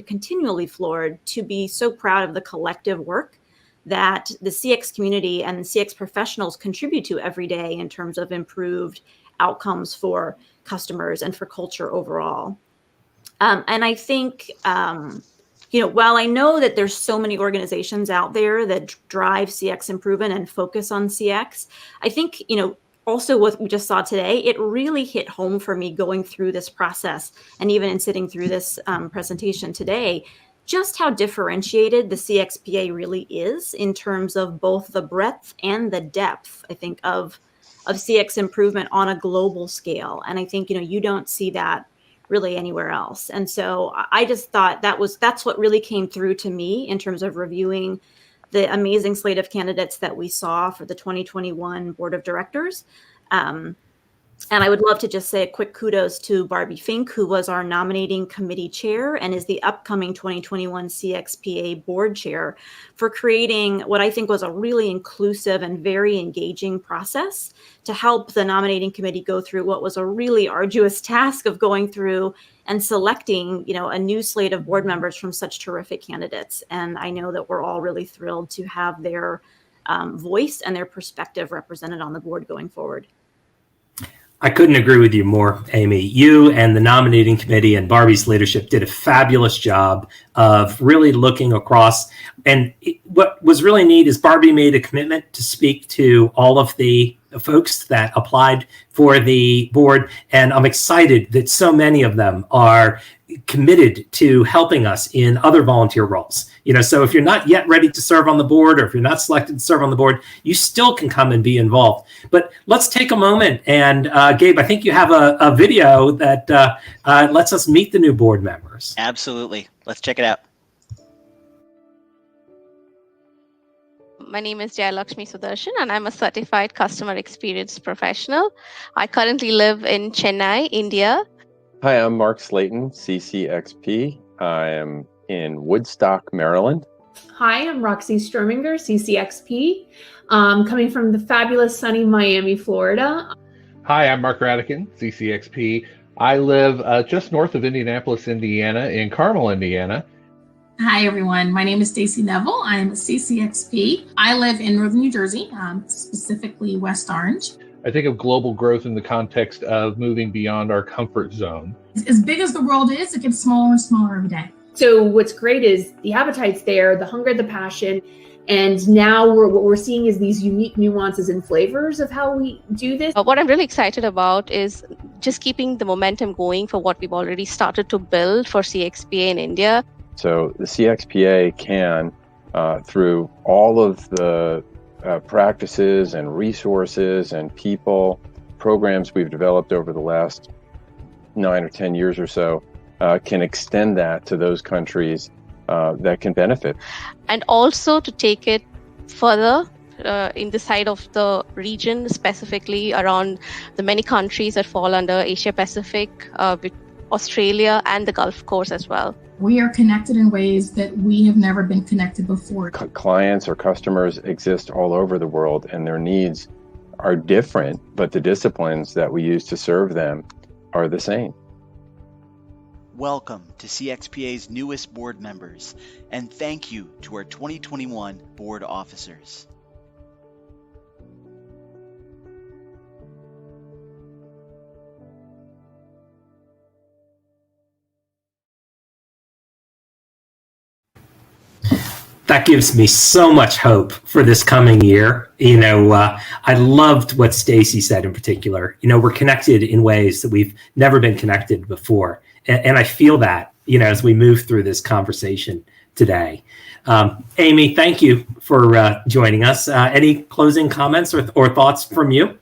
continually floored to be so proud of the collective work that the CX community and CX professionals contribute to every day in terms of improved outcomes for customers and for culture overall. And I think, while I know that there's so many organizations out there that drive CX improvement and focus on CX, I think, also what we just saw today, it really hit home for me going through this process and even in sitting through this presentation today, just how differentiated the CXPA really is in terms of both the breadth and the depth, I think, of CX improvement on a global scale. And I think, you don't see that really anywhere else. And so I just thought that's what really came through to me in terms of reviewing the amazing slate of candidates that we saw for the 2021 Board of Directors. And I would love to just say a quick kudos to Barbie Fink, who was our nominating committee chair and is the upcoming 2021 CXPA board chair, for creating what I think was a really inclusive and very engaging process to help the nominating committee go through what was a really arduous task of going through and selecting, a new slate of board members from such terrific candidates. And I know that we're all really thrilled to have their voice and their perspective represented on the board going forward. I couldn't agree with you more, Amy. You and the nominating committee and Barbie's leadership did a fabulous job of really looking across. And what was really neat is Barbie made a commitment to speak to all of the folks that applied for the board. And I'm excited that so many of them are committed to helping us in other volunteer roles. So if you're not yet ready to serve on the board, or if you're not selected to serve on the board, you still can come and be involved. But let's take a moment. And Gabe, I think you have a video that lets us meet the new board members. Absolutely. Let's check it out. My name is Jayalakshmi Sudarshan, and I'm a certified customer experience professional. I currently live in Chennai, India. Hi, I'm Mark Slayton, CCXP. I am in Woodstock, Maryland. Hi, I'm Roxy Strominger, CCXP, coming from the fabulous sunny Miami, Florida. Hi, I'm Mark Radican, CCXP. I live just north of Indianapolis, Indiana, in Carmel, Indiana. Hi, everyone. My name is Stacey Neville. I am a CCXP. I live in northern New Jersey, specifically West Orange. I think of global growth in the context of moving beyond our comfort zone. As big as the world is, it gets smaller and smaller every day. So what's great is the appetite's there, the hunger, the passion, and now what we're seeing is these unique nuances and flavors of how we do this. What I'm really excited about is just keeping the momentum going for what we've already started to build for CXPA in India. So the CXPA can, through all of the practices and resources and people, programs we've developed over the last 9 or 10 years or so, can extend that to those countries that can benefit. And also to take it further in the side of the region, specifically around the many countries that fall under Asia Pacific, with Australia and the Gulf Coast as well. We are connected in ways that we have never been connected before. Clients or customers exist all over the world, and their needs are different, but the disciplines that we use to serve them are the same. Welcome to CXPA's newest board members, and thank you to our 2021 board officers. That gives me so much hope for this coming year. I loved what Stacey said in particular. We're connected in ways that we've never been connected before. And I feel that, as we move through this conversation today. Amy, thank you for joining us. Any closing comments or thoughts from you?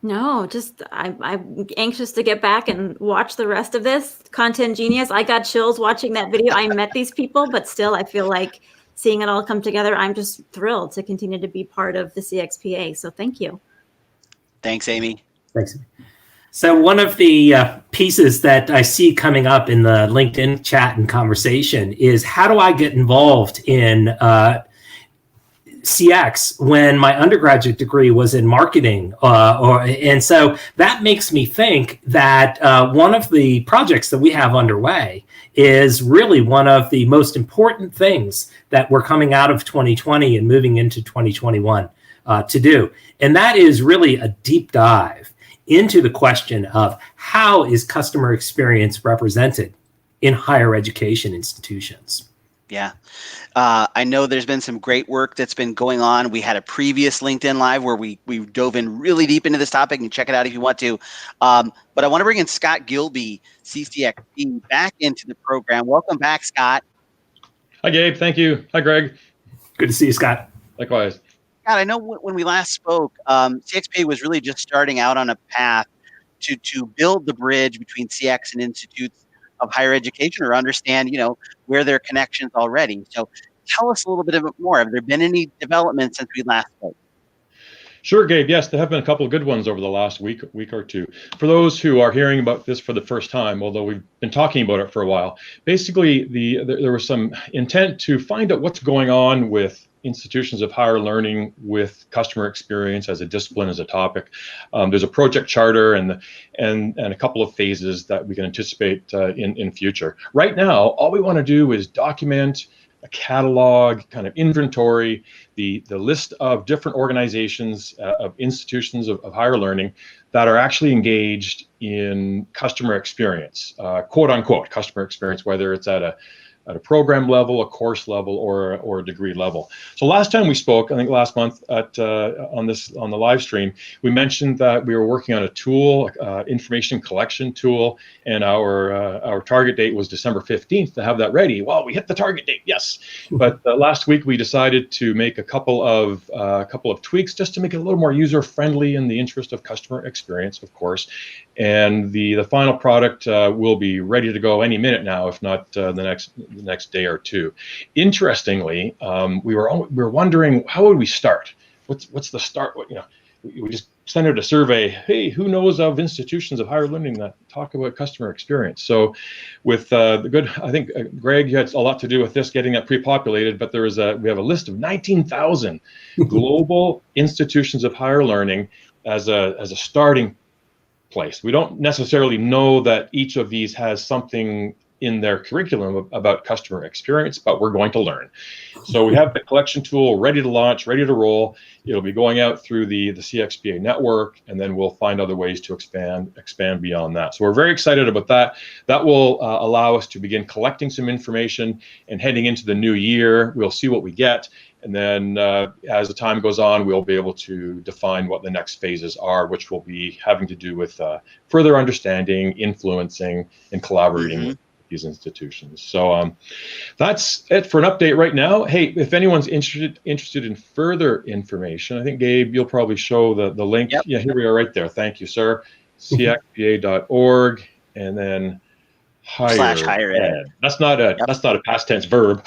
No, just I'm anxious to get back and watch the rest of this. Content genius. I got chills watching that video. I met these people, but still I feel like seeing it all come together, I'm just thrilled to continue to be part of the CXPA. So thank you. Thanks, Amy. Thanks. So one of the pieces that I see coming up in the LinkedIn chat and conversation is, how do I get involved in CX when my undergraduate degree was in marketing, and so that makes me think that one of the projects that we have underway is really one of the most important things that we're coming out of 2020 and moving into 2021 to do, and that is really a deep dive into the question of how is customer experience represented in higher education institutions. Yeah. I know there's been some great work that's been going on. We had a previous LinkedIn Live where we dove in really deep into this topic, and check it out if you want to. But I want to bring in Scott Gilby, CCXP, back into the program. Welcome back, Scott. Hi, Gabe. Thank you. Hi, Greg. Good to see you, Scott. Likewise. Scott, I know when we last spoke, CXPA was really just starting out on a path to build the bridge between CX and institutes of higher education, or understand, where there are connections already. So tell us a little bit more. Have there been any developments since we last spoke? Sure, Gabe. Yes, there have been a couple of good ones over the last week or two. For those who are hearing about this for the first time, although we've been talking about it for a while, basically there was some intent to find out what's going on with institutions of higher learning with customer experience as a discipline, as a topic. There's a project charter and a couple of phases that we can anticipate in future. Right now, all we want to do is document a catalog, kind of inventory, the list of different organizations, of institutions of higher learning that are actually engaged in customer experience, quote unquote customer experience, whether it's at a program level, a course level, or a degree level. So last time we spoke, I think last month on the live stream, we mentioned that we were working on a tool, information collection tool, and our target date was December 15th to have that ready. Well, we hit the target date, yes. But last week we decided to make a couple of tweaks just to make it a little more user friendly in the interest of customer experience, of course. And the final product will be ready to go any minute now, if not the next day or two. Interestingly, we were wondering, how would we start? What's the start? We just sent out a survey. Hey, who knows of institutions of higher learning that talk about customer experience? So, with I think Greg had a lot to do with this, getting that pre-populated. But we have a list of 19,000 global institutions of higher learning as a starting place. We don't necessarily know that each of these has something in their curriculum about customer experience, but we're going to learn. So we have the collection tool ready to launch, ready to roll. It'll be going out through the CXPA network, and then we'll find other ways to expand beyond that. So we're very excited about that. That will allow us to begin collecting some information, and heading into the new year, we'll see what we get. And then as the time goes on, we'll be able to define what the next phases are, which will be having to do with further understanding, influencing, and collaborating with these institutions. So that's it for an update right now. Hey, if anyone's interested in further information, I think, Gabe, you'll probably show the link. Yep. Yeah, here we are right there. Thank you, sir. CXPA.org, and then higher ed. That's not a past tense verb.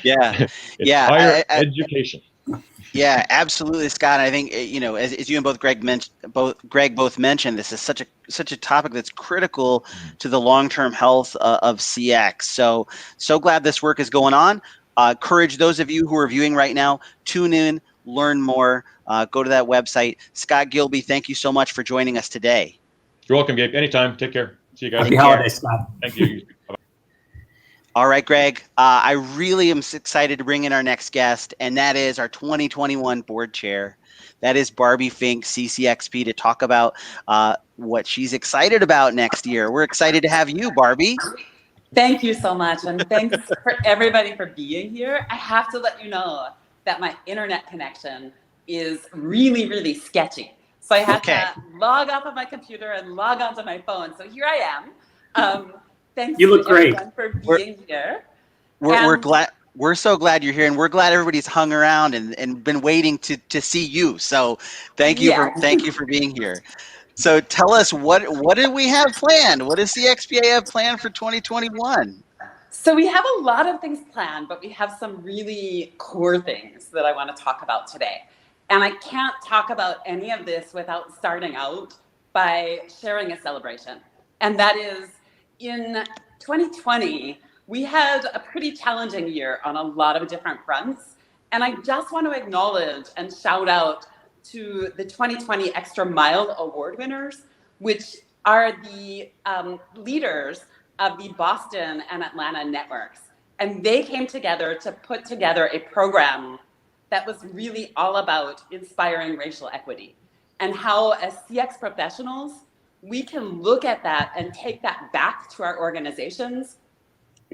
Yeah. Yeah. Higher education. Yeah, absolutely, Scott. I think as you and Greg both mentioned, this is such a topic that's critical to the long-term health of CX. So glad this work is going on. Encourage those of you who are viewing right now, tune in, learn more, go to that website. Scott Gilby, thank you so much for joining us today. You're welcome, Gabe. Anytime. Take care. See you guys. Happy holidays, Scott. Thank you. Bye-bye. All right, Greg, I really am excited to bring in our next guest, and that is our 2021 board chair. That is Barbie Fink, CCXP, to talk about what she's excited about next year. We're excited to have you, Barbie. Thank you so much, and thanks for everybody for being here. I have to let you know that my internet connection is really, really sketchy. So I had to log off of my computer and log onto my phone. So here I am. Thanks you look to great. everyone for being here. We're glad. We're so glad you're here, and we're glad everybody's hung around and been waiting to see you. So thank you for being here. So tell us, what do we have planned? What does CXPA have planned for 2021? So we have a lot of things planned, but we have some really core things that I want to talk about today. And I can't talk about any of this without starting out by sharing a celebration. And that is, in 2020, we had a pretty challenging year on a lot of different fronts. And I just want to acknowledge and shout out to the 2020 Extra Mile Award winners, which are the leaders of the Boston and Atlanta networks. And they came together to put together a program that was really all about inspiring racial equity, and how as CX professionals, we can look at that and take that back to our organizations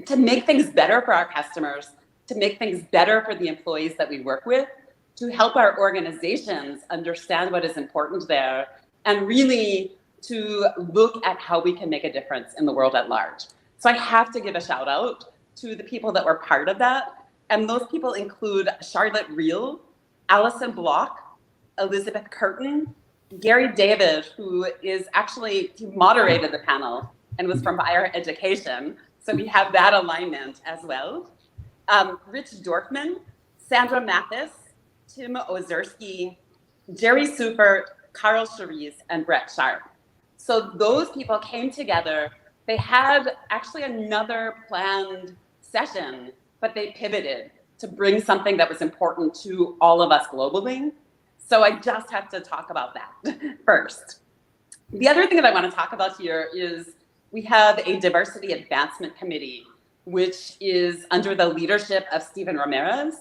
to make things better for our customers, to make things better for the employees that we work with, to help our organizations understand what is important there, and really to look at how we can make a difference in the world at large. So I have to give a shout out to the people that were part of that. And those people include Charlotte Reel, Allison Block, Elizabeth Curtin, Gary David, who he moderated the panel and was from higher education. So we have that alignment as well. Rich Dorfman, Sandra Mathis, Tim Ozerski, Jerry Seufert, Carl Cherise, and Brett Sharp. So those people came together. They had actually another planned session, but they pivoted to bring something that was important to all of us globally. So I just have to talk about that first. The other thing that I want to talk about here is we have a diversity advancement committee, which is under the leadership of Stephen Ramirez.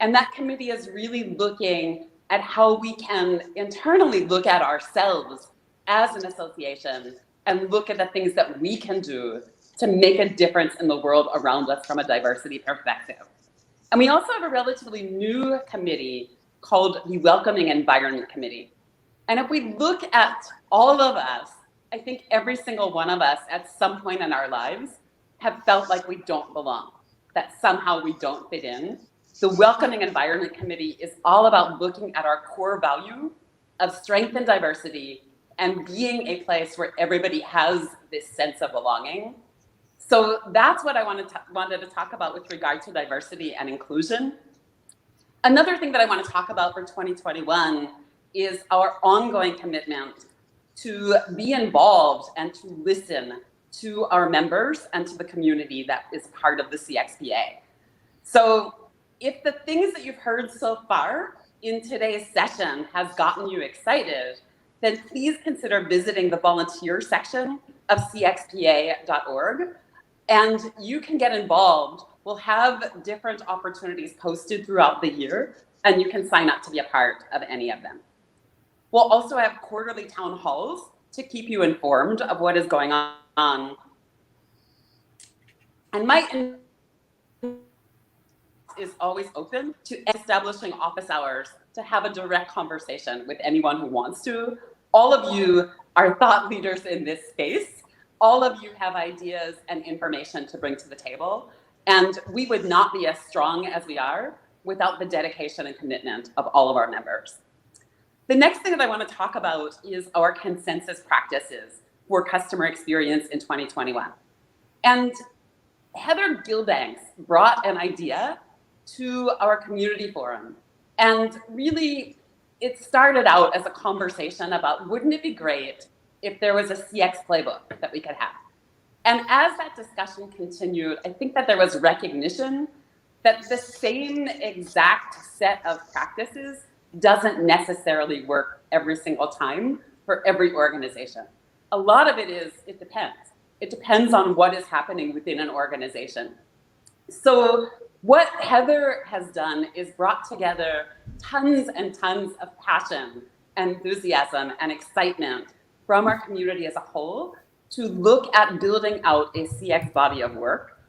And that committee is really looking at how we can internally look at ourselves as an association and look at the things that we can do to make a difference in the world around us from a diversity perspective. And we also have a relatively new committee called the Welcoming Environment Committee. And if we look at all of us, I think every single one of us at some point in our lives have felt like we don't belong, that somehow we don't fit in. The Welcoming Environment Committee is all about looking at our core value of strength and diversity and being a place where everybody has this sense of belonging. So that's what I wanted to talk about with regard to diversity and inclusion. Another thing that I want to talk about for 2021 is our ongoing commitment to be involved and to listen to our members and to the community that is part of the CXPA. So if the things that you've heard so far in today's session has gotten you excited, then please consider visiting the volunteer section of cxpa.org. And you can get involved. We'll have different opportunities posted throughout the year, and you can sign up to be a part of any of them. We'll also have quarterly town halls to keep you informed of what is going on. And my is always open to establishing office hours to have a direct conversation with anyone who wants to. All of you are thought leaders in this space. All of you have ideas and information to bring to the table. And we would not be as strong as we are without the dedication and commitment of all of our members. The next thing that I want to talk about is our consensus practices for customer experience in 2021. And Heather Gilbanks brought an idea to our community forum. And really, it started out as a conversation about, wouldn't it be great if there was a CX playbook that we could have? And as that discussion continued, I think that there was recognition that the same exact set of practices doesn't necessarily work every single time for every organization. A lot of it is, it depends. It depends on what is happening within an organization. So what Heather has done is brought together tons and tons of passion, enthusiasm, and excitement from our community as a whole to look at building out a CX body of work.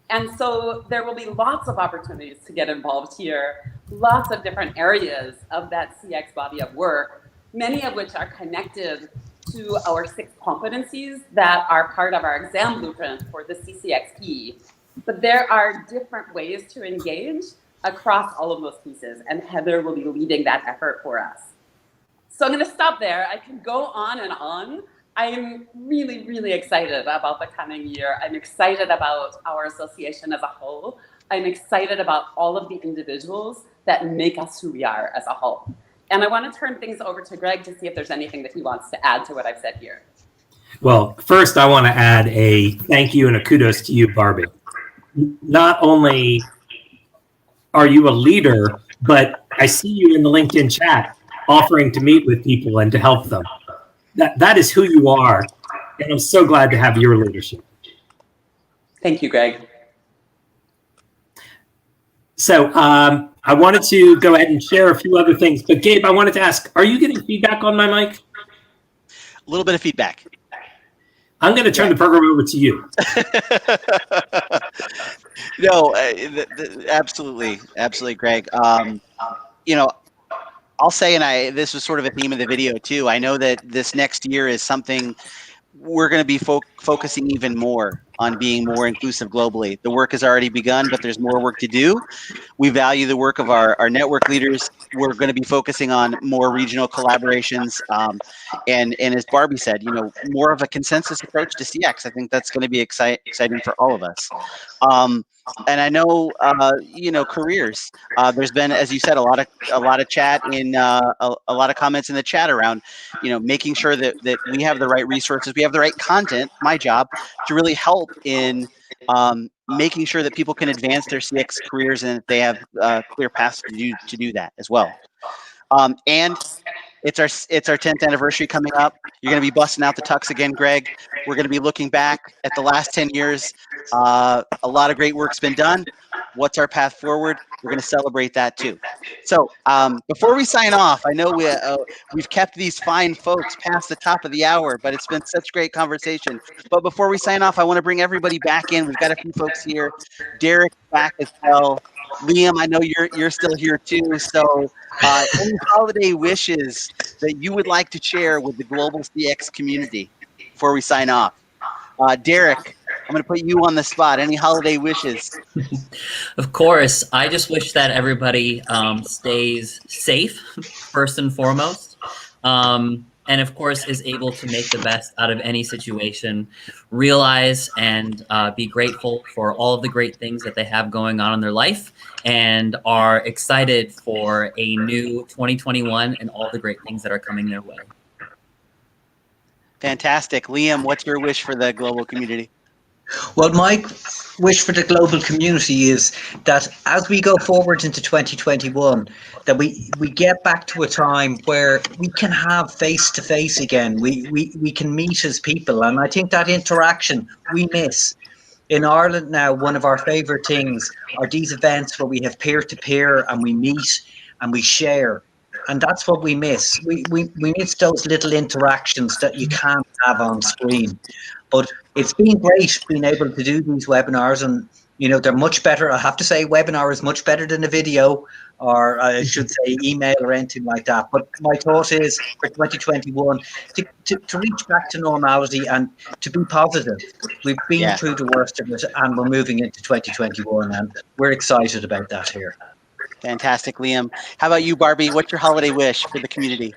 And so there will be lots of opportunities to get involved here, lots of different areas of that CX body of work, many of which are connected to our 6 competencies that are part of our exam blueprint for the CCXP. But there are different ways to engage across all of those pieces, and Heather will be leading that effort for us. So I'm going to stop there. I can go on and on. I am really, really excited about the coming year. I'm excited about our association as a whole. I'm excited about all of the individuals that make us who we are as a whole. And I want to turn things over to Greg to see if there's anything that he wants to add to what I've said here. Well, first I want to add a thank you and a kudos to you, Barbie. not only are you a leader, but I see you in the LinkedIn chat offering to meet with people and to help them. That is who you are. And I'm so glad to have your leadership. Thank you, Greg. So I wanted to go ahead and share a few other things. But Gabe, I wanted to ask, are you getting feedback on my mic? A little bit of feedback. I'm going to turn the program over to you. No, absolutely, Greg. I'll say, and this was sort of a theme of the video too. I know that this next year is something we're going to be focusing even more on being more inclusive globally. The work has already begun, but there's more work to do. We value the work of our network leaders. We're going to be focusing on more regional collaborations. And as Barbie said, more of a consensus approach to CX. I think that's going to be exciting for all of us. And I know, careers. There's been, as you said, a lot of chat in a lot of comments in the chat around, making sure that we have the right resources, we have the right content. My job to really help in making sure that people can advance their CX careers and that they have clear paths to do that as well. And it's our 10th anniversary coming up. You're going to be busting out the tux again, Greg. We're going to be looking back at the last 10 years. A lot of great work's been done. What's our path forward? We're going to celebrate that too. So before we sign off, I know we've kept these fine folks past the top of the hour, but it's been such great conversation. But before we sign off, I want to bring everybody back in. We've got a few folks here. Derek back as well. Liam, I know you're still here too. So any holiday wishes that you would like to share with the global CX community before we sign off? Derek, I'm going to put you on the spot. Any holiday wishes? Of course. I just wish that everybody stays safe, first and foremost. And of course, is able to make the best out of any situation, realize and be grateful for all of the great things that they have going on in their life, and are excited for a new 2021 and all the great things that are coming their way. Fantastic. Liam, what's your wish for the global community? Well, my wish for the global community is that as we go forward into 2021, that we get back to a time where we can have face-to-face again. We can meet as people. And I think that interaction we miss. In Ireland now, one of our favourite things are these events where we have peer-to-peer and we meet and we share. And that's what we miss. We miss those little interactions that you can't have on screen. But it's been great being able to do these webinars, and they're much better. I have to say, webinar is much better than a video, or I should say email or anything like that. But my thought is for 2021 to reach back to normality and to be positive. We've been through the worst of it, and we're moving into 2021, and we're excited about that here. Fantastic, Liam. How about you, Barbie? What's your holiday wish for the community?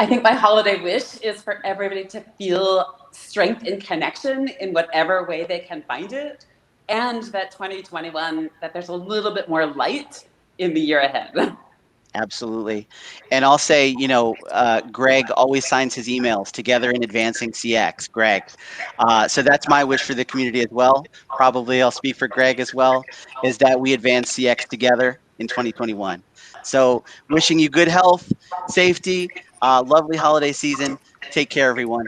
I think my holiday wish is for everybody to feel strength and connection in whatever way they can find it, and that 2021, that there's a little bit more light in the year ahead. Absolutely. And I'll say, Greg always signs his emails, Together in Advancing CX, Greg. So that's my wish for the community as well. Probably I'll speak for Greg as well, is that we advance CX together in 2021. So wishing you good health, safety, lovely holiday season. Take care, everyone.